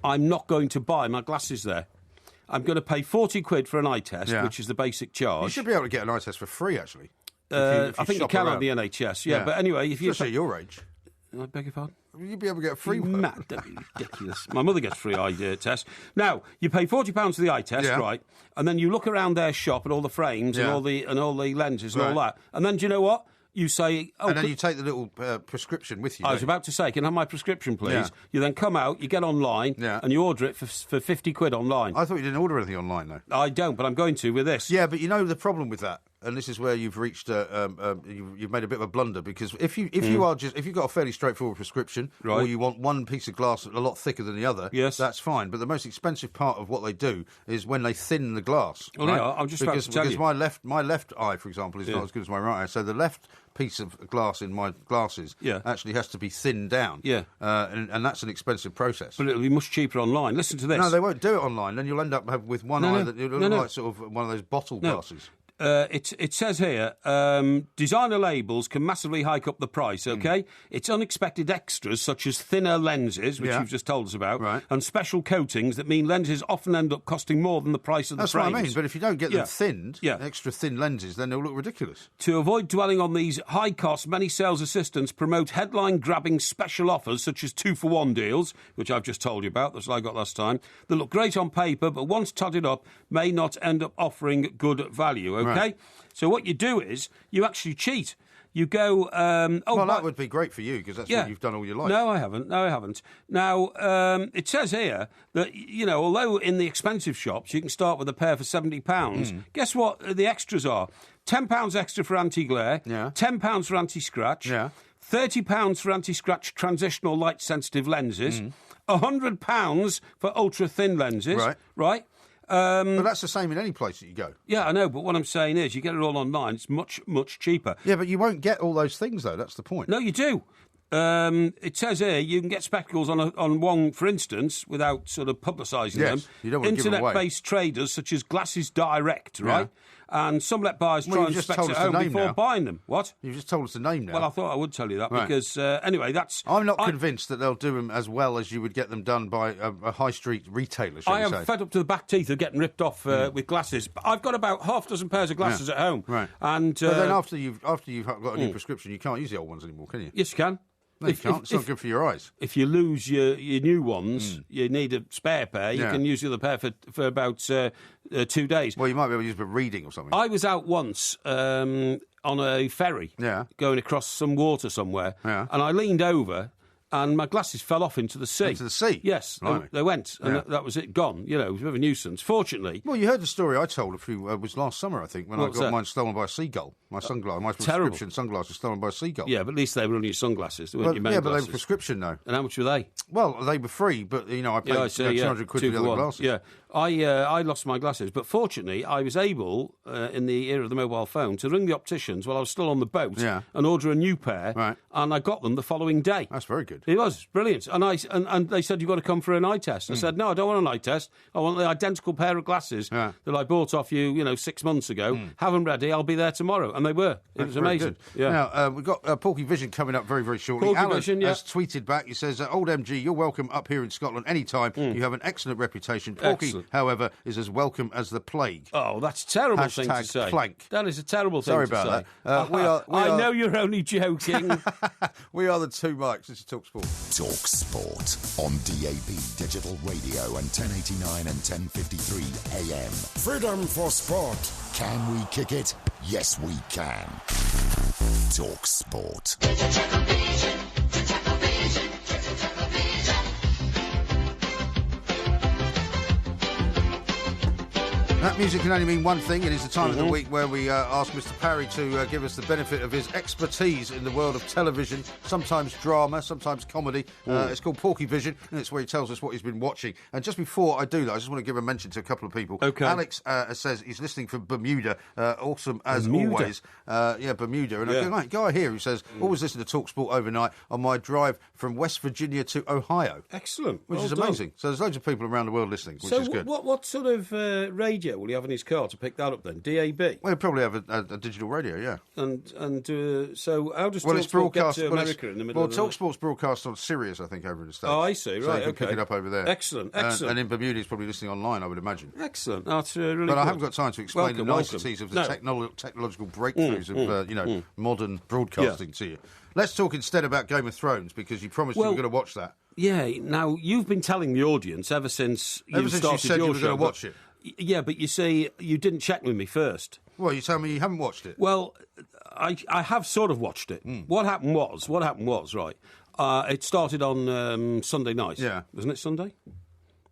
I'm not going to buy my glasses there. I'm going to pay £40 for an eye test, which is the basic charge. You should be able to get an eye test for free, actually. I think you can on the NHS, but anyway... if you Especially at your age. I beg your pardon? You'd be able to get a free one. Matt, don't be ridiculous. My mother gets free eye test. Now, you pay £40 for the eye test, right? And then you look around their shop at all the frames and all the lenses and all that. And then do you know what? You say... and then you take the little prescription with you. I was about to say, can I have my prescription, please? Yeah. You then come out, you get online, and you order it for £50 online. I thought you didn't order anything online, though. I don't, but I'm going to with this. Yeah, but you know the problem with that, and this is where you've reached you've made a bit of a blunder, because if you've got a fairly straightforward prescription, or you want one piece of glass a lot thicker than the other, that's fine. But the most expensive part of what they do is when they thin the glass. Well, right? I'm just about to tell you. Because my left eye, for example, is not as good as my right eye, so the left piece of glass in my glasses actually has to be thinned down. Yeah. And that's an expensive process. But it'll be much cheaper online. Listen to this. No, they won't do it online. Then you'll end up with one eye that looks like sort of one of those bottle glasses. It says here, designer labels can massively hike up the price, OK? It's unexpected extras such as thinner lenses, which you've just told us about, and special coatings that mean lenses often end up costing more than the price of the frames. That's what I mean, but if you don't get them thinned, extra thin lenses, then they'll look ridiculous. To avoid dwelling on these high costs, many sales assistants promote headline-grabbing special offers such as 2-for-1 deals, which I've just told you about, that's what I got last time, that look great on paper, but once totted up, may not end up offering good value, OK? Okay, so what you do is you actually cheat. You go... that would be great for you, because that's what you've done all your life. No, I haven't. Now, it says here that, although in the expensive shops you can start with a pair for £70, guess what the extras are? £10 extra for anti-glare, £10 for anti-scratch, £30 for anti-scratch transitional light-sensitive lenses, £100 for ultra-thin lenses, right? But that's the same in any place that you go. Yeah, I know, but what I'm saying is you get it all online. It's much, much cheaper. Yeah, but you won't get all those things, though. That's the point. No, you do. It says here you can get spectacles on one, for instance, without sort of publicising them. You don't want to give them away. Internet-based traders such as Glasses Direct, right? And some let buyers try and spec at home before buying them. What? You've just told us the name now. Well, I thought I would tell you that because, anyway, that's... I'm not convinced that they'll do them as well as you would get them done by a high street retailer, shall we say. I am fed up to the back teeth of getting ripped off with glasses. I've got about half a dozen pairs of glasses at home. Right. And, but then after you've got a new prescription, you can't use the old ones anymore, can you? Yes, you can. No, you can't. It's not good for your eyes. If you lose your new ones, you need a spare pair. You can use the other pair for about 2 days. Well, you might be able to use it for reading or something. I was out once on a ferry going across some water somewhere, and I leaned over and my glasses fell off into the sea. Into the sea? Yes, they went, and that was it, gone. It was a bit of a nuisance. Fortunately... Well, you heard the story I told was last summer, I think, when I got mine stolen by a seagull. My prescription sunglasses stolen by a seagull. Yeah, but at least they were only your sunglasses. They weren't your main glasses. But they were prescription, though. And how much were they? Well, they were free, but, I paid £200 for the other glasses. Yeah, I lost my glasses, but fortunately, I was able, in the era of the mobile phone, to ring the opticians while I was still on the boat and order a new pair, and I got them the following day. That's very good. It was brilliant. And they said, you've got to come for an eye test. I said, no, I don't want an eye test. I want the identical pair of glasses that I bought off you, 6 months ago. Have them ready. I'll be there tomorrow. And they were. It was amazing. Yeah. Now, we've got Porky Vision coming up very, very shortly. Porky Vision, has tweeted back. He says, old MG, you're welcome up here in Scotland anytime. You have an excellent reputation. Porky, however, is as welcome as the plague. Oh, that's a terrible thing to say. Plank. That is a terrible thing to say. Sorry about that. I know you're only joking. We are the two mics. This is Talk Sport. Talk Sport on DAB Digital Radio and 1089 and 1053 AM. Freedom for sport. Can we kick it? Yes, we can. Talk Sport. That music can only mean one thing. It is the time of the week where we ask Mr. Parry to give us the benefit of his expertise in the world of television, sometimes drama, sometimes comedy. It's called Porky Vision, and it's where he tells us what he's been watching. And just before I do that, I just want to give a mention to a couple of people. Okay. Alex says he's listening from Bermuda, awesome as always. Bermuda. And a guy here who says, always listen to Talk Sport overnight on my drive from West Virginia to Ohio. Excellent. Which is amazing. So there's loads of people around the world listening, which is good. What sort of radio will he have in his car to pick that up then? DAB? Well, he'll probably have a digital radio, yeah. And so how does TalkSport get to America in the middle of the night? Well, TalkSport's broadcast on Sirius, I think, over in the States. Oh, I see, right, so you can pick it up over there. Excellent. And in Bermuda, he's probably listening online, I would imagine. Excellent. That's really But good. I haven't got time to explain the niceties of the technological breakthroughs of modern broadcasting to you. Let's talk instead about Game of Thrones, because you promised you were going to watch that. Yeah, now, you've been telling the audience ever since you started said your you were show, going to watch it. Yeah, but you see, you didn't check with me first. Well, you tell me you haven't watched it. Well, I have sort of watched it. What happened was, right, it started on Sunday night. Yeah. Wasn't it Sunday?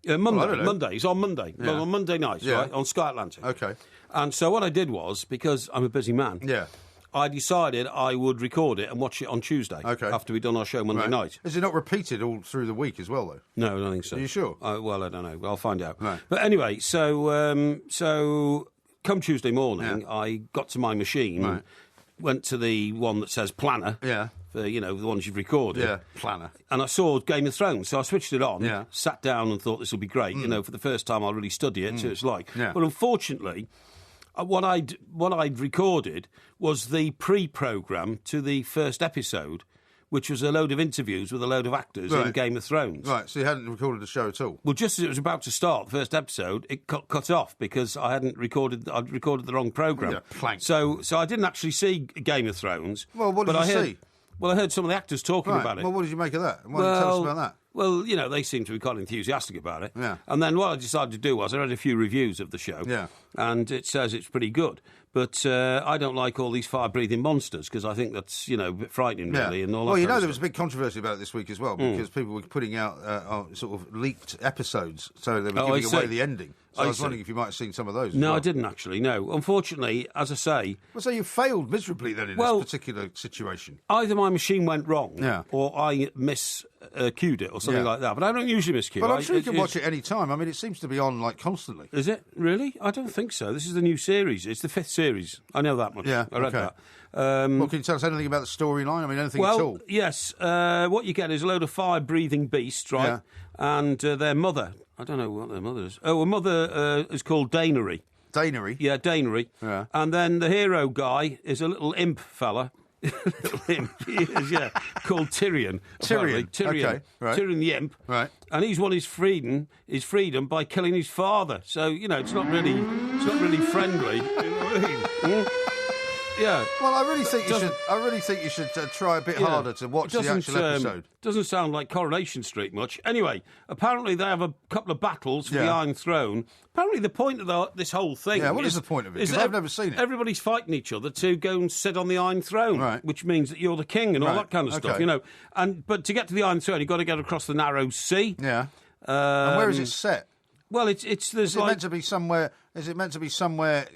Monday. Well, I don't know. Monday. It's on Monday. Yeah. Well, on Monday night, right, on Sky Atlantic. Okay. And so what I did was, because I'm a busy man... Yeah. I decided I would record it and watch it on Tuesday after we'd done our show Monday night. Is it not repeated all through the week as well, though? No, I don't think so. Are you sure? Well, I don't know. I'll find out. Right. But anyway, so come Tuesday morning, I got to my machine, went to the one that says Planner. Yeah. For, the ones you've recorded. Yeah, Planner. And I saw Game of Thrones, so I switched it on, sat down and thought this will be great. For the first time I'll really study it, see what it's like. Yeah. But unfortunately... What I'd recorded was the pre-programme to the first episode, which was a load of interviews with a load of actors in Game of Thrones. Right, so you hadn't recorded the show at all? Well, just as it was about to start, the first episode, it cut off because I'd recorded the wrong programme. Yeah, plank. So I didn't actually see Game of Thrones. Well, what did you see? Well, I heard some of the actors talking about it. Well, what did you make of that? Why didn't you tell us about that? Well, they seem to be quite enthusiastic about it. Yeah. And then what I decided to do was I read a few reviews of the show. Yeah. And it says it's pretty good. But I don't like all these fire-breathing monsters because I think that's, a bit frightening, really. And all that there was a big controversy about it this week as well because people were putting out sort of leaked episodes, so they were giving away the ending. So I was wondering if you might have seen some of those. No, I didn't actually, no. Unfortunately, as I say... Well, so you failed miserably then in this particular situation. Either my machine went wrong or I miscued it or something like that. But I don't usually miscue. But I'm sure you can watch it any time. I mean, it seems to be on, constantly. Is it? Really? I don't think so. This is the new series. It's the 5th series. I know that much. Yeah, I read that. Well, can you tell us anything about the storyline? I mean, anything at all? Well, yes. What you get is a load of fire-breathing beasts, right? Yeah. And their mother... I don't know what their mother is. Oh, her mother is called Daenerys. Daenerys? Yeah, Daenerys. Yeah. And then the hero guy is a little imp fella. Little imp, he is, called Tyrion. Tyrion. Okay, right. Tyrion the imp. Right. And he's won his freedom by killing his father. So, it's not really friendly. You know what I mean? Yeah. Well, I really think you should try a bit harder to watch the actual episode. Doesn't sound like Coronation Street much. Anyway, apparently they have a couple of battles for the Iron Throne. Apparently the point of this whole thing... Yeah, what is the point of it? Because I've never seen it. Everybody's fighting each other to go and sit on the Iron Throne, which means that you're the king and all that kind of stuff, But to get to the Iron Throne, you've got to get across the narrow sea. Yeah. And where is it set? Well, is it meant to be somewhere? Is it meant to be somewhere?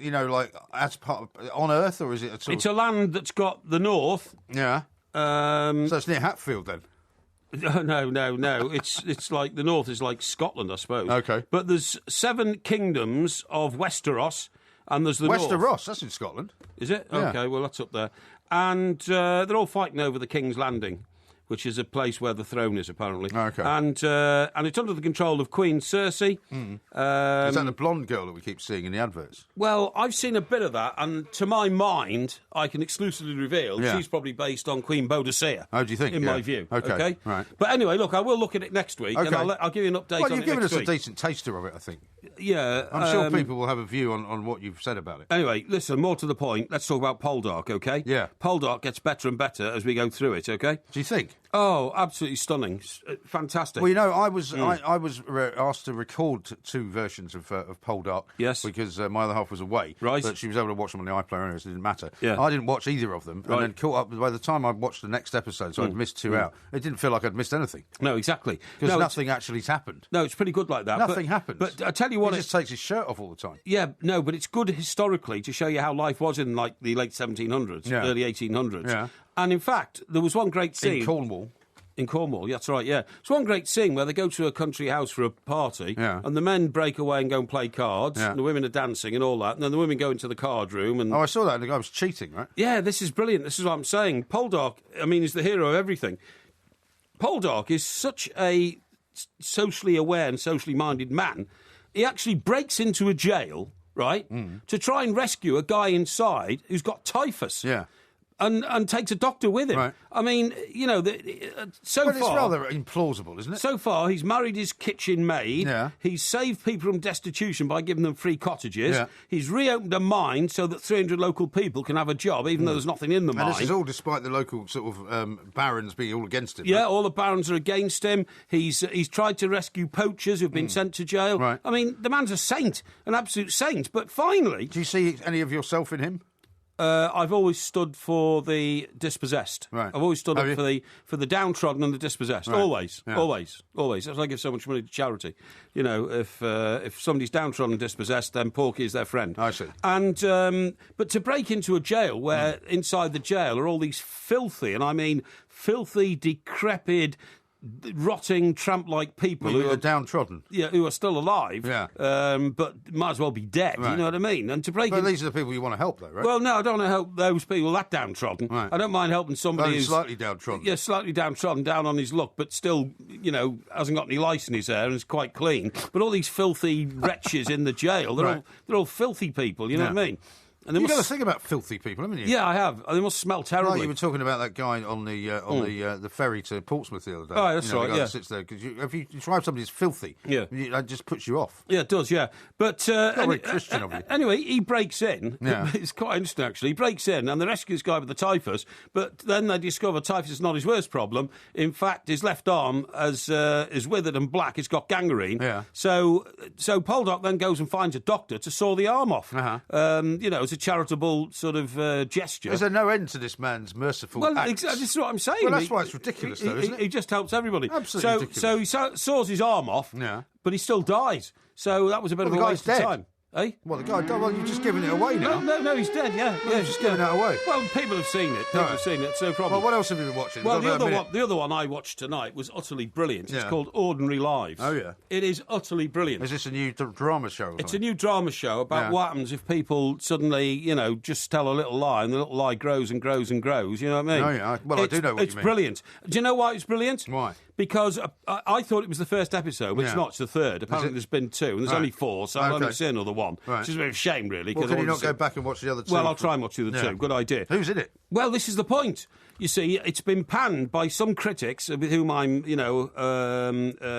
As part on Earth, or is it? It's a land that's got the north. Yeah. So it's near Hatfield then. No. It's like the north is like Scotland, I suppose. Okay. But there's 7 kingdoms of Westeros, and there's the north. Westeros, that's in Scotland. Is it? Yeah. Okay, well that's up there, and they're all fighting over the King's Landing. which is a place where the throne is, apparently. Okay. And it's under the control of Queen Cersei. Is that the blonde girl that we keep seeing in the adverts? Well, I've seen a bit of that, and to my mind, I can exclusively reveal she's probably based on Queen Bodicea. Oh, do you think? In my view. Okay. Right. But anyway, look, I will look at it next week, and I'll give you an update on it next week. Well, you've given us a decent taster of it, I think. Yeah. I'm sure people will have a view on what you've said about it. Anyway, listen, more to the point, let's talk about Poldark, OK? Yeah. Poldark gets better and better as we go through it, OK? Do you think? Oh, absolutely stunning. Fantastic. Well, you know, I was asked to record 2 versions of Poldark. Yes. Because my other half was away. Right. But she was able to watch them on the iPlayer anyway, so it didn't matter. Yeah. I didn't watch either of them. Right. And then caught up. By the time I watched the next episode, so I'd missed 2 out. It didn't feel like I'd missed anything. No, exactly. Because nothing actually happened. No, it's pretty good like that. Nothing happens. But I tell you what... He just takes his shirt off all the time. Yeah, no, but it's good historically to show you how life was in, like, the late 1700s, early 1800s. Yeah. And, in fact, there was one great scene... In Cornwall. In Cornwall, that's right, yeah. It's one great scene where they go to a country house for a party, and the men break away and go and play cards, and the women are dancing and all that, and then the women go into the card room and... Oh, I saw that, and the guy was cheating, right? Yeah, this is brilliant. This is what I'm saying. Poldark, I mean, is the hero of everything. Poldark is such a socially aware and socially minded man. He actually breaks into a jail, right, to try and rescue a guy inside who's got typhus. Yeah. And takes a doctor with him. Right. I mean, you know, so but far... it's rather implausible, isn't it? So far, he's married his kitchen maid. Yeah. He's saved people from destitution by giving them free cottages. Yeah. He's reopened a mine so that 300 local people can have a job, even though there's nothing in the mine. And this is all despite the local sort of barons being all against him. Yeah, right? all the barons are against him. He's tried to rescue poachers who've been sent to jail. Right. I mean, the man's a saint, an absolute saint. But finally... Do you see any of yourself in him? I've always stood for the dispossessed. Right. I've always stood up for the downtrodden and the dispossessed. Right. Always, Yeah. always. That's why I give so much money to charity. You know, if somebody's downtrodden and dispossessed, then Porky is their friend. I see. And but to break into a jail where inside the jail are all these filthy, and I mean filthy, decrepit, rotting, tramp-like people who are downtrodden. Yeah, who are still alive. Yeah. But might as well be dead. Right. You know what I mean? And to break. But these are the people you want to help, though, right? Well, no, I don't want to help those people that downtrodden. Right. I don't mind helping somebody who's slightly downtrodden. Yeah, slightly downtrodden, down on his luck, but still, you know, hasn't got any lice in his hair and is quite clean. But all these filthy wretches in the jail, they're all filthy people. You know what I mean? And You've got to think about filthy people, haven't you? Yeah, I have. They must smell terribly. Well, you were talking about that guy on the ferry to Portsmouth the other day. Oh, that's the right, guy yeah. that sits there, because if you describe somebody as filthy, that just puts you off. Yeah, it does, yeah. But not very Christian of you. Anyway, he breaks in. Yeah. It's quite interesting, actually. He breaks in and they rescue this guy with the typhus, but then they discover typhus is not his worst problem. In fact, his left arm is withered and black. It's got gangrene. Yeah. So Poldark then goes and finds a doctor to saw the arm off. You know, as a charitable sort of gesture. Is there no end to this man's merciful acts? This is what I'm saying. Well, that's why it's ridiculous, though, isn't it? He just helps everybody. Absolutely ridiculous. So he saws his arm off, but he still dies. So that was a bit of a waste of time. Eh? Well, the guy died. Well, you've just given it away now. No, he's dead, yeah. You've just given it away. Well, people have seen it. People have seen it. It's no problem. Well, what else have you been watching? Well, the other one I watched tonight was utterly brilliant. It's called Ordinary Lives. Oh, yeah. It is utterly brilliant. Is this a new drama show? It's a new drama show about what happens if people suddenly, you know, just tell a little lie and the little lie grows and grows and grows. You know what I mean? Oh, yeah. Well, I do know what you mean. It's brilliant. Do you know why it's brilliant? Why? Because I thought it was the first episode, but it's not. It's the third. Apparently there's been 2, and there's only 4, so I'll only see another one. Right. Which is a bit of a shame, really. Well, can you not go back and watch the other 2? Well, I'll try and watch the other 2. Good idea. Who's in it? Well, this is the point. You see, it's been panned by some critics, with whom I'm, you know,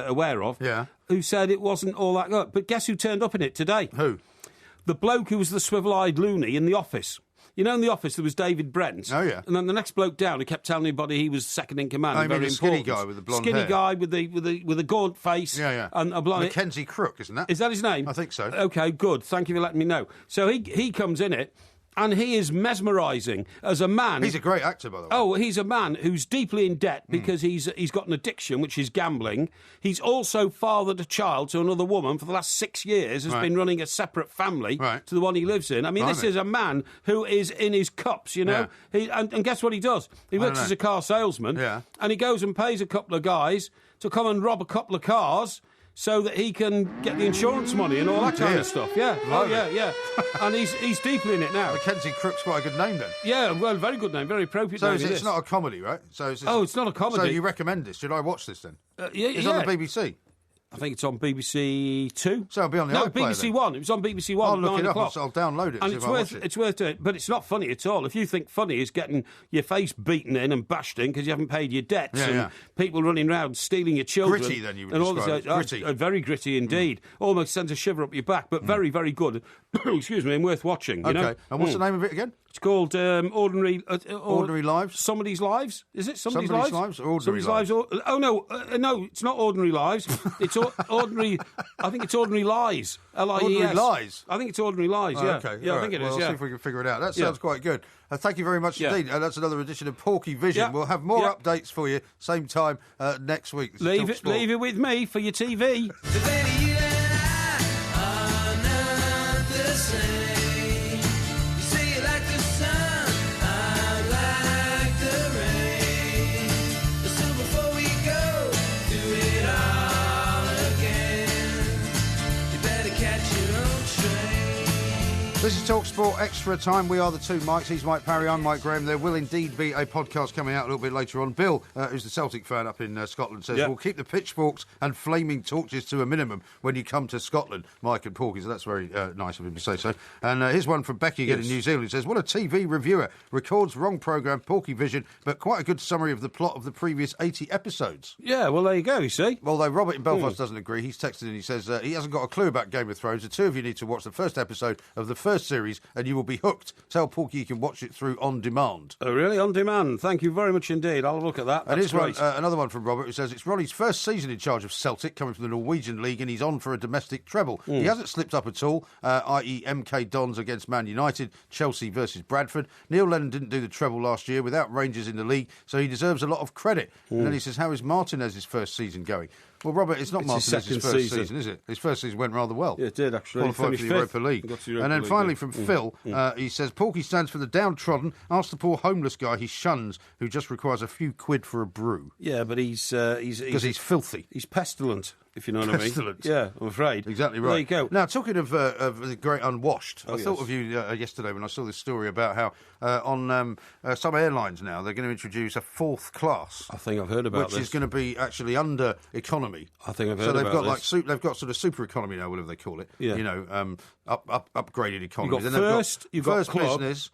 aware of, who said it wasn't all that good. But guess who turned up in it today? Who? The bloke who was the swivel-eyed loony in The Office. You know, in The Office, there was David Brent. Oh, yeah. And then the next bloke down, who kept telling everybody he was second in command. Oh, you mean very the skinny important. guy with the blonde skinny hair? guy with a gaunt face. Yeah. And a blonde... Mackenzie Crook, isn't that? Is that his name? I think so. OK, good. Thank you for letting me know. So he comes in it, and he is mesmerising as a man. He's a great actor, by the way. Oh, he's a man who's deeply in debt because he's got an addiction, which is gambling. He's also fathered a child to another woman for the last 6 years, has been running a separate family to the one he lives in. I mean, this is a man who is in his cups, you know. And guess what he does? He works as a car salesman, and he goes and pays a couple of guys to come and rob a couple of cars so that he can get the insurance money and all that kind of stuff. Yeah, and he's deeply in it now. Mackenzie Crook's quite a good name then. Yeah, well, very good name, very appropriate name. So it's not a comedy, right? It's not a comedy. So you recommend this? Should I watch this then? It's on the BBC. I think it's on BBC Two. So it'll be on the iPlayer, BBC then. One. It was on BBC One. I'll look it up. O'clock. I'll download it. And it's worth doing. But it's not funny at all. If you think funny is getting your face beaten in and bashed in because you haven't paid your debts and people running around stealing your children. Gritty, then you would and describe all it. Gritty. Very gritty indeed. Almost sends a shiver up your back, but very, very good. Excuse me, and worth watching. Okay. You know? And what's the name of it again? It's called Ordinary Lives? Somebody's Lives? Is it Somebody's Lives? Or Ordinary Lives? No, it's not Ordinary Lives. It's Ordinary... I think it's Ordinary Lies. Lies. Ordinary Lies? I think it's Ordinary Lies, yeah. Okay. Yeah, I think it is, I'll see if we can figure it out. That sounds quite good. Thank you very much indeed. That's another edition of Porky Vision. Yeah. We'll have more updates for you same time next week. Leave it with me for your TV. This is TalkSport Extra Time. We are the two Mikes. He's Mike Parry, I'm Mike Graham. There will indeed be a podcast coming out a little bit later on. Bill, who's the Celtic fan up in Scotland, says, we'll keep the pitchforks and flaming torches to a minimum when you come to Scotland, Mike and Porky. So that's very nice of him to say so. And here's one from Becky again in New Zealand. He says, what a TV reviewer. Records wrong programme, Porky Vision, but quite a good summary of the plot of the previous 80 episodes. Yeah, well, there you go, you see. Although Robert in Belfast doesn't agree. He's texted and he says he hasn't got a clue about Game of Thrones. The two of you need to watch the first episode of the first series and you will be hooked. Tell Porky you can watch it through on demand. Oh, really? On demand? Thank you very much indeed. I'll look at that. And here's another one from Robert who says it's Ronnie's first season in charge of Celtic, coming from the Norwegian League, and he's on for a domestic treble. He hasn't slipped up at all, i.e. MK Dons against Man United, Chelsea versus Bradford. Neil Lennon didn't do the treble last year without Rangers in the league, so he deserves a lot of credit. And then he says, how is Martinez's first season going? Well, Robert, it's not Martinez's first season, is it? His first season went rather well. Yeah, it did, actually. Qualified for the Europa League. And then finally from Phil, he says, Porky stands for the downtrodden. Ask the poor homeless guy he shuns who just requires a few quid for a brew. Yeah, but he's he's filthy. He's pestilent, if you know what I mean. Pestilent. Yeah, I'm afraid. Exactly right. There you go. Now, talking of the great unwashed, I thought of you yesterday when I saw this story about how on some airlines now they're going to introduce a fourth class. I think I've heard about this. Which is going to be actually under economy. I think I've heard about this. So they've got sort of super economy now, whatever they call it. Yeah. You know, upgraded economy. You've got first club. Business.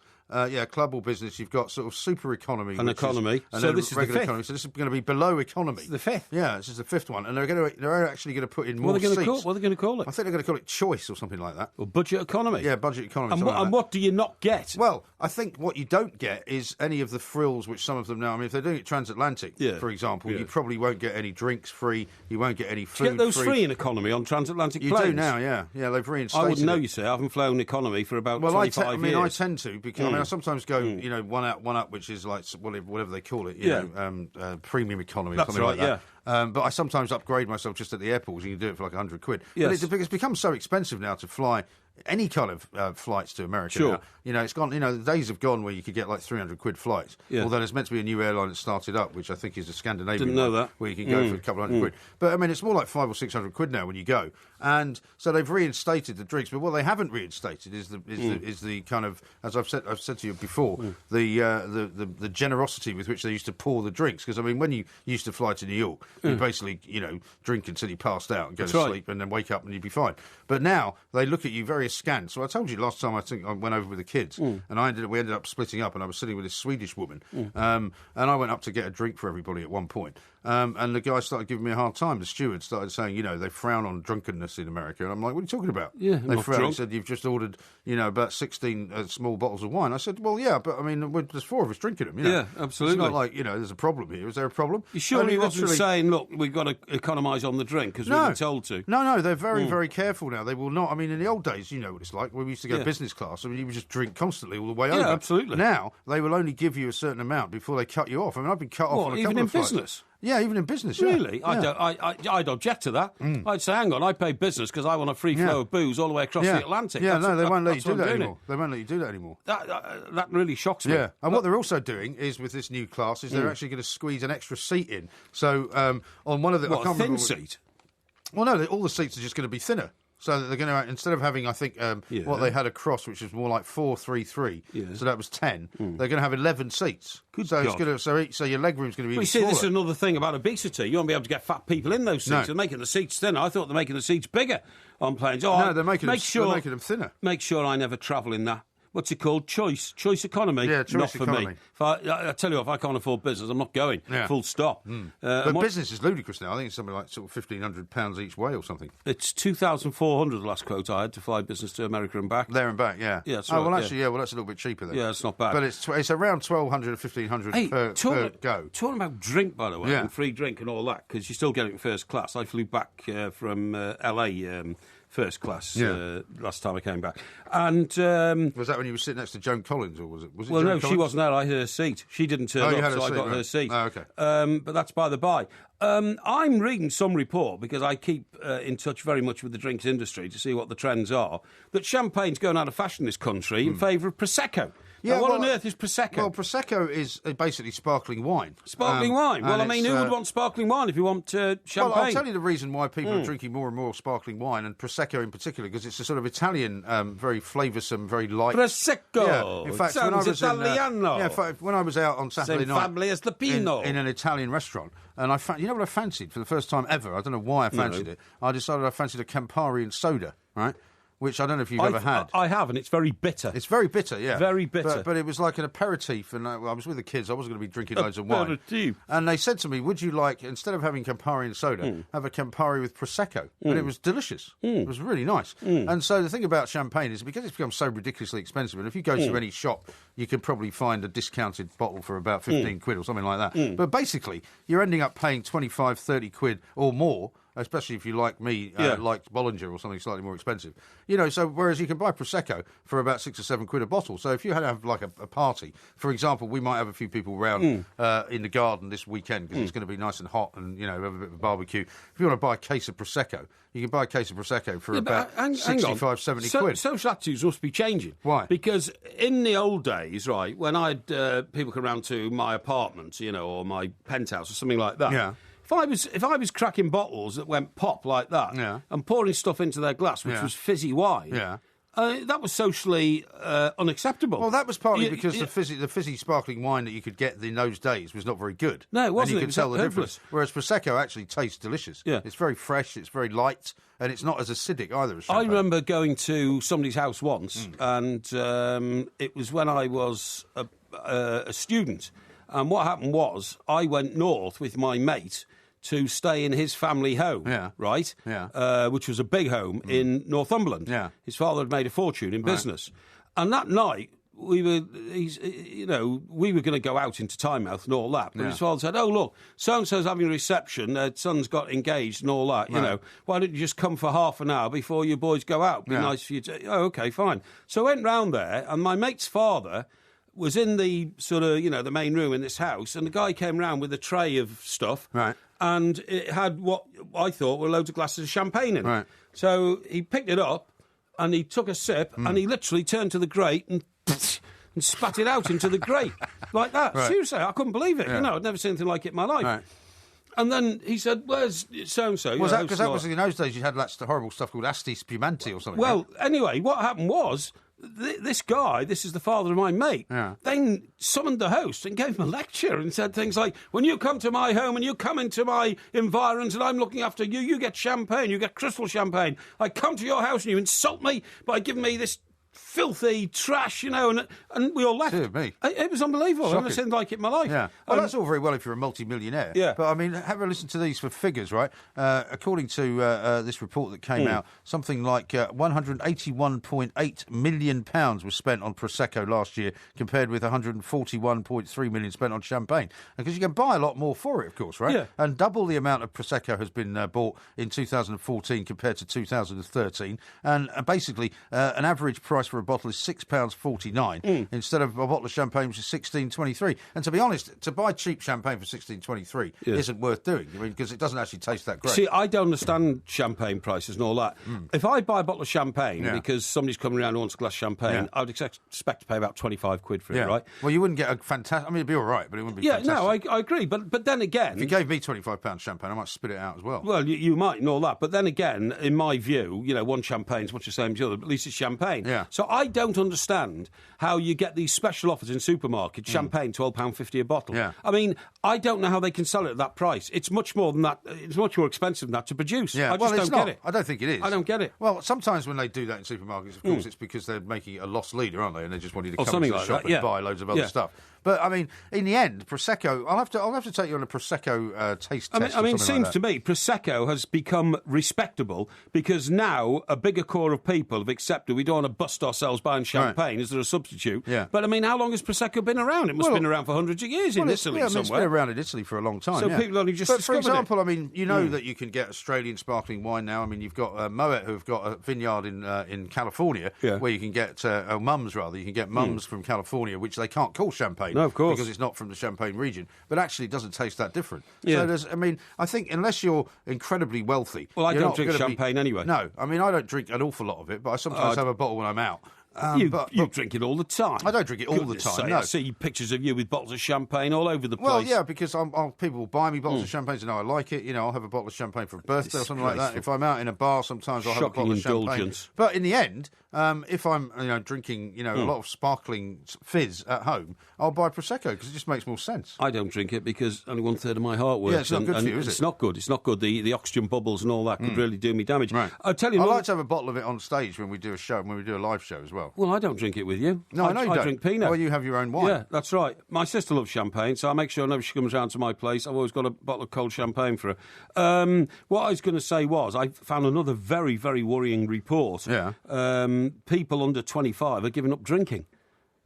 Club or business, you've got sort of super economy. And economy. So this is regular the fifth. Economy. So this is going to be below economy. The fifth. Yeah, this is the fifth one. And they're actually going to put in more seats. What are they going to call it? I think they're going to call it choice or something like that. Or budget economy. Yeah, budget economy. And what do you not get? Well, I think what you don't get is any of the frills which some of them now, I mean, if they're doing it transatlantic, for example, you probably won't get any drinks free, you won't get any food free. Do you get those free in economy on transatlantic planes? You do now, yeah. Yeah, they've reinstated I wouldn't know, it. you see. I haven't flown economy for about 25 years. I tend to, because I sometimes go, you know, one up, which is like whatever they call it, you know, premium economy or something like that. But I sometimes upgrade myself just at the airports. You can do it for like £100. Yes. But it's become so expensive now to fly any kind of flights to America. Sure. Now. You know, it's gone. You know, the days have gone where you could get like £300 flights. Yeah. Although there's meant to be a new airline that started up, which I think is a Scandinavian. Didn't know one, that. where you can go for a couple of £100. But I mean, it's more like £500 or £600 now when you go. And so they've reinstated the drinks, but what they haven't reinstated is the kind of, as I've said to you before, the generosity with which they used to pour the drinks. Because I mean, when you used to fly to New York, you basically drink until you passed out and go to sleep, and then wake up and you'd be fine. But now they look at you very askance. So I told you last time, I think I went over with the kids, and we ended up splitting up, and I was sitting with this Swedish woman, and I went up to get a drink for everybody at one point. And the guy started giving me a hard time. The steward started saying, you know, they frown on drunkenness in America. And I'm like, what are you talking about? Yeah, they frown. He said, you've just ordered, about 16 small bottles of wine. I said, well, yeah, but I mean, there's four of us drinking them. You know? Yeah, absolutely. It's not like, there's a problem here. Is there a problem? You sure he wasn't saying, look, we've got to economise on the drink because we've been told to? No, they're very, very careful now. They will not. I mean, in the old days, you know what it's like. When we used to go business class, I mean, you would just drink constantly all the way over. Yeah, absolutely. Now, they will only give you a certain amount before they cut you off. I mean, I've been cut off on a couple of flights. Even in business? Yeah, even in business. Really? Yeah. I'd object to that. I'd say, hang on, I pay business because I want a free flow of booze all the way across the Atlantic. Yeah, they won't let you do that anymore. They won't let you do that anymore. That really shocks me. Yeah, and what they're also doing is with this new class is they're actually going to squeeze an extra seat in. So on one of the thin seat. Well, no, all the seats are just going to be thinner. So that they're going to, instead of having, I think, what they had across, which was more like 4-3-3, so that was 10, they're going to have 11 seats. Good so God. it's going to, so your leg room's going to be even smaller. This is another thing about obesity. You won't be able to get fat people in those seats. No. They're making the seats thinner. I thought they're making the seats bigger on planes. Oh, no, they're making them thinner. Make sure I never travel in that. What's it called? Choice economy. Yeah, choice not for economy. Me. I tell you, if I can't afford business, I'm not going. Yeah. Full stop. But business is ludicrous now. I think it's something like sort of £1,500 each way or something. It's 2,400 the last quote I had to fly business to America and back. There and back, yeah. Yeah, that's well, right, actually, well, that's a little bit cheaper then. Yeah, it's not bad. But it's around 1,200 to 1,500 per go. Talking about drink, by the way, Yeah. and free drink and all that, because you're still getting first class. I flew back from LA first class last time I came back. And was that when you were sitting next to Joan Collins, or was it? Well, Joan no, Collins? she wasn't there. I had her seat. She didn't turn up, so I got her seat. Oh, okay. But that's by the by. I'm reading some report, because I keep in touch very much with the drinks industry to see what the trends are, that champagne's going out of fashion in this country in favour of Prosecco. Yeah, now, what on earth is Prosecco? Well, Prosecco is basically sparkling wine. Sparkling wine? Well, I mean, who would want sparkling wine if you want champagne? Well, I'll tell you the reason why people are drinking more and more sparkling wine, and Prosecco in particular, because it's a sort of Italian, very flavoursome, very light... Prosecco! Yeah. In fact, when I was Italiano! when I was out on Saturday night... family as the Pinot. In an Italian restaurant, and you know what I fancied for the first time ever? I don't know why I fancied it. I decided I fancied a Campari and soda, right? Which I don't know if you've ever had. I have, and it's very bitter. It's very bitter, yeah. Very bitter. But it was like an aperitif, and I was with the kids. I wasn't going to be drinking loads of wine. Aperitif. And they said to me, would you like, instead of having Campari and soda, have a Campari with Prosecco? And it was delicious. It was really nice. And so the thing about champagne is, because it's become so ridiculously expensive, and if you go to any shop, you can probably find a discounted bottle for about 15 quid or something like that. But basically, you're ending up paying 25, 30 quid or more, especially if you, like me, like Bollinger or something slightly more expensive. You know, so whereas you can buy Prosecco for about 6 or 7 quid a bottle. So if you had to have, like, a party, for example, we might have a few people round in the garden this weekend, because it's going to be nice and hot and, you know, have a bit of a barbecue. If you want to buy a case of Prosecco, you can buy a case of Prosecco for about 65, 70 quid. Social attitudes must be changing. Why? Because in the old days, right, when I had people come round to my apartment, you know, or my penthouse or something like that... Yeah. If I was cracking bottles that went pop like that and pouring stuff into their glass, which was fizzy wine, that was socially unacceptable. Well, that was partly because the fizzy sparkling wine that you could get in those days was not very good. No, it wasn't. And you could tell the difference. Whereas Prosecco actually tastes delicious. Yeah. It's very fresh, it's very light, and it's not as acidic either as champagne. I remember going to somebody's house once, and it was when I was a student. And what happened was, I went north with my mate to stay in his family home, right? Yeah. Which was a big home in Northumberland. Yeah. His father had made a fortune in business. And that night, we were going to go out into Tynemouth and all that. But his father said, oh, look, so-and-so's having a reception, their son's got engaged and all that, you know. Why don't you just come for half an hour before your boys go out? Be nice for you to... Oh, OK, fine. So I went round there, and my mate's father was in the sort of, you know, the main room in this house, and the guy came round with a tray of stuff. Right. And it had what I thought were loads of glasses of champagne in it. Right. So he picked it up, and he took a sip, and he literally turned to the grate and spat it out into the grate. Like that. Right. Seriously, I couldn't believe it. Yeah. You know, I'd never seen anything like it in my life. Right. And then he said, where's so-and-so? Was that because that was in those days you had that horrible stuff called Asti Spumante or something? Well, anyway, what happened was... This guy, this is the father of my mate, then summoned the host and gave him a lecture and said things like, when you come to my home and you come into my environs and I'm looking after you, you get champagne, you get crystal champagne. I come to your house and you insult me by giving me this filthy trash, you know, and we all left. Dear me. It was unbelievable. I've never seen like it in my life. Yeah. Well, that's all very well if you're a multi-millionaire. Yeah. But, I mean, have a listen to these for figures, right? According to this report that came out, something like £181.8 million was spent on Prosecco last year, compared with £141.3 million spent on champagne. Because you can buy a lot more for it, of course, right? Yeah. And double the amount of Prosecco has been bought in 2014 compared to 2013. And basically, an average price price for a bottle is £6.49 instead of a bottle of champagne, which is £16.23. And to be honest, to buy cheap champagne for £16.23 isn't worth doing. I mean, because it doesn't actually taste that great. See, I don't understand champagne prices and all that. If I buy a bottle of champagne because somebody's coming around who wants a glass of champagne, I would expect to pay about £25 for it, right? Well, you wouldn't get a fantastic... I mean, it'd be all right, but it wouldn't be fantastic. No, I agree. But then again... If you gave me £25 champagne, I might spit it out as well. Well, you might and all that. But then again, in my view, one champagne's much the same as the other, but at least it's champagne. Yeah. So I don't understand how you get these special offers in supermarkets, champagne, £12.50 a bottle. Yeah. I mean, I don't know how they can sell it at that price. It's much more than that. It's much more expensive than that to produce. Yeah. I just don't get it. I don't think it is. I don't get it. Well, sometimes when they do that in supermarkets, of course, it's because they're making a lost leader, aren't they? And they just want you to come into the shop and buy loads of other stuff. But I mean, in the end, Prosecco. I'll have to take you on a Prosecco taste test. I mean, it seems to me Prosecco has become respectable because now a bigger core of people have accepted we don't want to bust ourselves buying champagne. Is there a substitute? Yeah. But I mean, how long has Prosecco been around? It must have been around for hundreds of years in Italy somewhere. It's been around in Italy for a long time. So people only just But for discovered example, I mean, you know that you can get Australian sparkling wine now. I mean, you've got Moet, who've got a vineyard in California where you can get mums rather. You can get mums from California, which they can't call champagne. No, of course, because it's not from the Champagne region, but actually it doesn't taste that different. Yeah. So I think unless you're incredibly wealthy... Well, I don't drink champagne anyway. No, I mean, I don't drink an awful lot of it, but I sometimes have a bottle when I'm out. You drink it all the time. I don't drink it all the time, no. I see pictures of you with bottles of champagne all over the place. Well, yeah, because people will buy me bottles of champagne and know I like it. I'll have a bottle of champagne for a birthday or something like that. If I'm out in a bar, sometimes I'll have a bottle of champagne. But in the end, if I'm drinking a lot of sparkling fizz at home, I'll buy Prosecco because it just makes more sense. I don't drink it because only 1/3 of my heart works. Yeah, it's not good for you, is it? It's not good. It's not good. The oxygen bubbles and all that could really do me damage. Right. I'll tell you. I like to have a bottle of it on stage when we do a show, when we do a live show as well. Well, I don't drink it with you. No, I know you don't. I drink Pinot. Well, you have your own wine. Yeah, that's right. My sister loves champagne, so I make sure whenever she comes round to my place, I've always got a bottle of cold champagne for her. What I was going to say was, I found another very, very worrying report. Yeah. People under 25 are giving up drinking.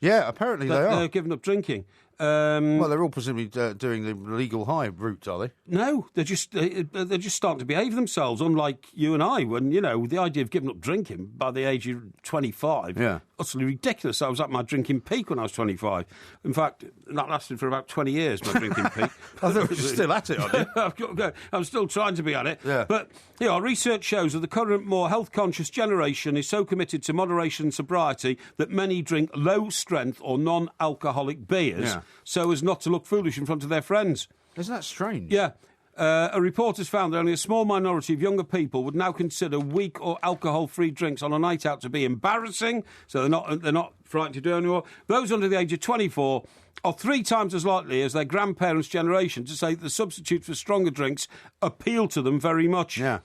Yeah, apparently they are. They're giving up drinking. Well, they're all presumably doing the legal high route, are they? No, they're just starting to behave themselves, unlike you and I, when, the idea of giving up drinking by the age of 25, utterly ridiculous. I was at my drinking peak when I was 25. In fact, that lasted for about 20 years, my drinking peak. I thought you were still at it, aren't you? I'm still trying to be at it. Yeah. But, our research shows that the current, more health-conscious generation is so committed to moderation and sobriety that many drink low-strength or non-alcoholic beers so as not to look foolish in front of their friends. Isn't that strange? Yeah. A report has found that only a small minority of younger people would now consider weak or alcohol-free drinks on a night out to be embarrassing, so they're not frightened to do it anymore. Those under the age of 24 are 3 times as likely as their grandparents' generation to say that the substitutes for stronger drinks appeal to them very much. Yeah.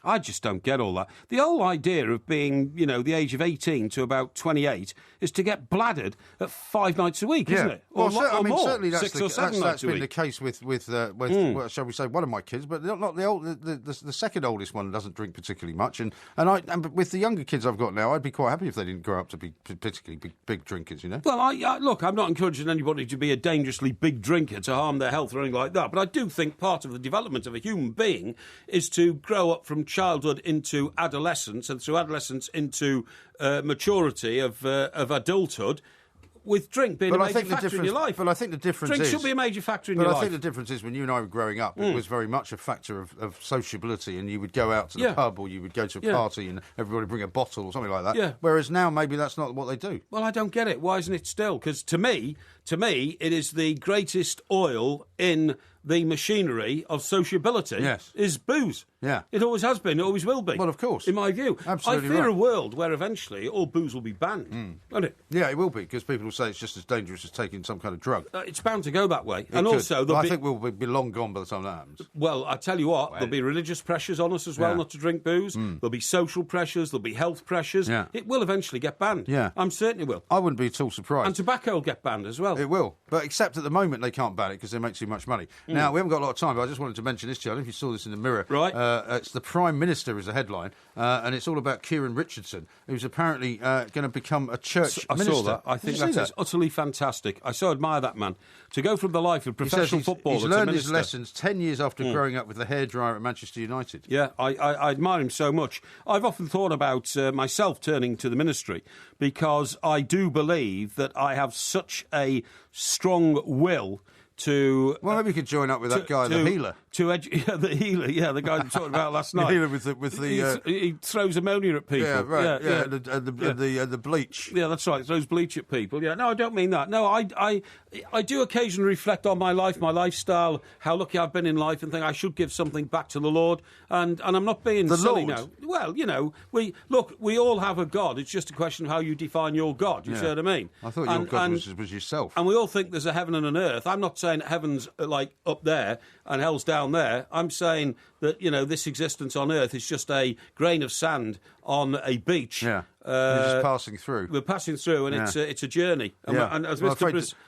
I just don't get all that. The whole idea of being, the age of 18 to about 28 is to get bladdered at 5 nights a week, isn't it? Or more. Certainly that's 6 or 7 nights a week. Been the case with well, shall we say, one of my kids, but not the second oldest one doesn't drink particularly much. And with the younger kids I've got now, I'd be quite happy if they didn't grow up to be particularly big drinkers, Well, look, I'm not encouraging anybody to be a dangerously big drinker to harm their health or anything like that, but I do think part of the development of a human being is to grow up from childhood into adolescence, and through adolescence into maturity of adulthood, with drink being a major factor in your life. But I think the difference is... Drink should be a major factor in your life. But I think the difference is when you and I were growing up, it was very much a factor of sociability, and you would go out to the pub or you would go to a party and everybody would bring a bottle or something like that. Yeah. Whereas now, maybe that's not what they do. Well, I don't get it. Why isn't it still? Because to me, it is the greatest oil in the machinery of sociability is booze. Yeah. It always has been, it always will be. Well, of course. In my view. Absolutely I fear right. a world where eventually all booze will be banned, won't it? Yeah, it will be, because people will say it's just as dangerous as taking some kind of drug. It's bound to go that way. It and could. also... I think we'll be long gone by the time that happens. Well, I tell you what, there'll be religious pressures on us as well not to drink booze. There'll be social pressures, there'll be health pressures. Yeah. It will eventually get banned. Yeah. I'm certain it will. I wouldn't be at all surprised. And tobacco will get banned as well. It will. But except at the moment they can't ban it because they make too much money. Now, we haven't got a lot of time, but I just wanted to mention this to you. I don't know if you saw this in the Mirror. Right. It's the Prime Minister is a headline, and it's all about Kieran Richardson, who's apparently going to become a church minister. I saw that. I think that is utterly fantastic. I so admire that man. To go from the life of professional footballer to learned minister. his lessons 10 years after growing up with the hairdryer at Manchester United. Yeah, I admire him so much. I've often thought about myself turning to the ministry because I do believe that I have such a strong will to... Well, maybe you could join up with that guy, the healer. The healer, the guy we talked about last night. The healer with the he throws ammonia at people. Yeah, right. Yeah. And the bleach. Yeah, that's right. Throws bleach at people. Yeah, no, I don't mean that. No, I do occasionally reflect on my life, my lifestyle, how lucky I've been in life, and think I should give something back to the Lord. And I'm not being silly now. Well, you know, we all have a God. It's just a question of how you define your God. You see what I mean? I thought your God was yourself. And we all think there's a heaven and an earth. I'm not saying heaven's like up there and hell's down there. I'm saying that, you know, this existence on earth is just a grain of sand on a beach. Yeah. We're just passing through. We're passing through, and it's a journey. And as I'm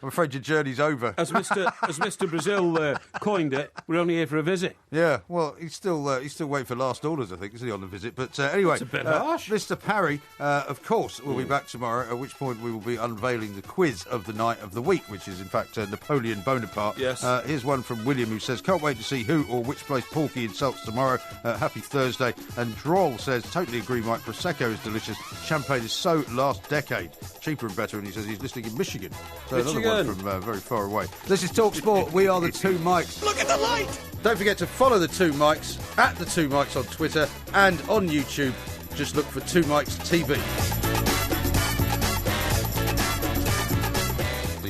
afraid your journey's over. As Mr. Brazil coined it, we're only here for a visit. Yeah, well, he's still waiting for last orders, I think, isn't he, on the visit? But anyway, it's a bit harsh. Mr. Parry, of course, will be back tomorrow, at which point we will be unveiling the quiz of the night of the week, which is, in fact, Napoleon Bonaparte. Yes. Here's one from William, who says, can't wait to see who or which place Porky insults tomorrow. Happy Thursday. And Droll says, totally agree, Mike, Prosecco is delicious. Champagne is so last decade. Cheaper and better, and he says he's listening in Michigan. So another one from very far away. This is Talk Sport. We are the Two Mikes. Look at the light! Don't forget to follow the Two Mikes at the Two Mikes on Twitter and on YouTube. Just look for Two Mikes TV.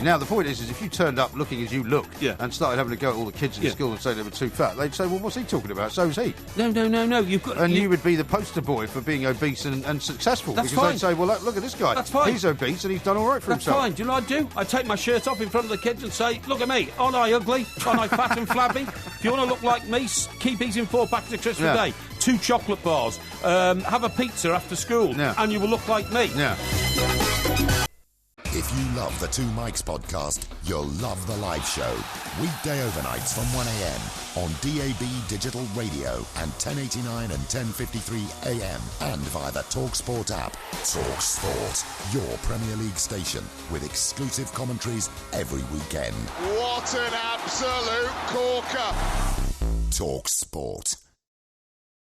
Now, the point is if you turned up looking as you look and started having to go at all the kids in school and say they were too fat, they'd say, well, what's he talking about? So's he. No. You would be the poster boy for being obese and successful. That's because fine. they'd say, well, look at this guy. That's fine. He's obese and he's done all right for himself. That's fine. Do you know what I do? I take my shirt off in front of the kids and say, look at me. Aren't I ugly? Aren't I fat and flabby? If you want to look like me, keep eating 4 packets of crisps a day, 2 chocolate bars, have a pizza after school, and you will look like me. Yeah. If you love the Two Mikes podcast, you'll love the live show. Weekday overnights from 1am on DAB Digital Radio and 1089 and 1053 AM and via the TalkSport app. TalkSport, your Premier League station with exclusive commentaries every weekend. What an absolute corker! TalkSport.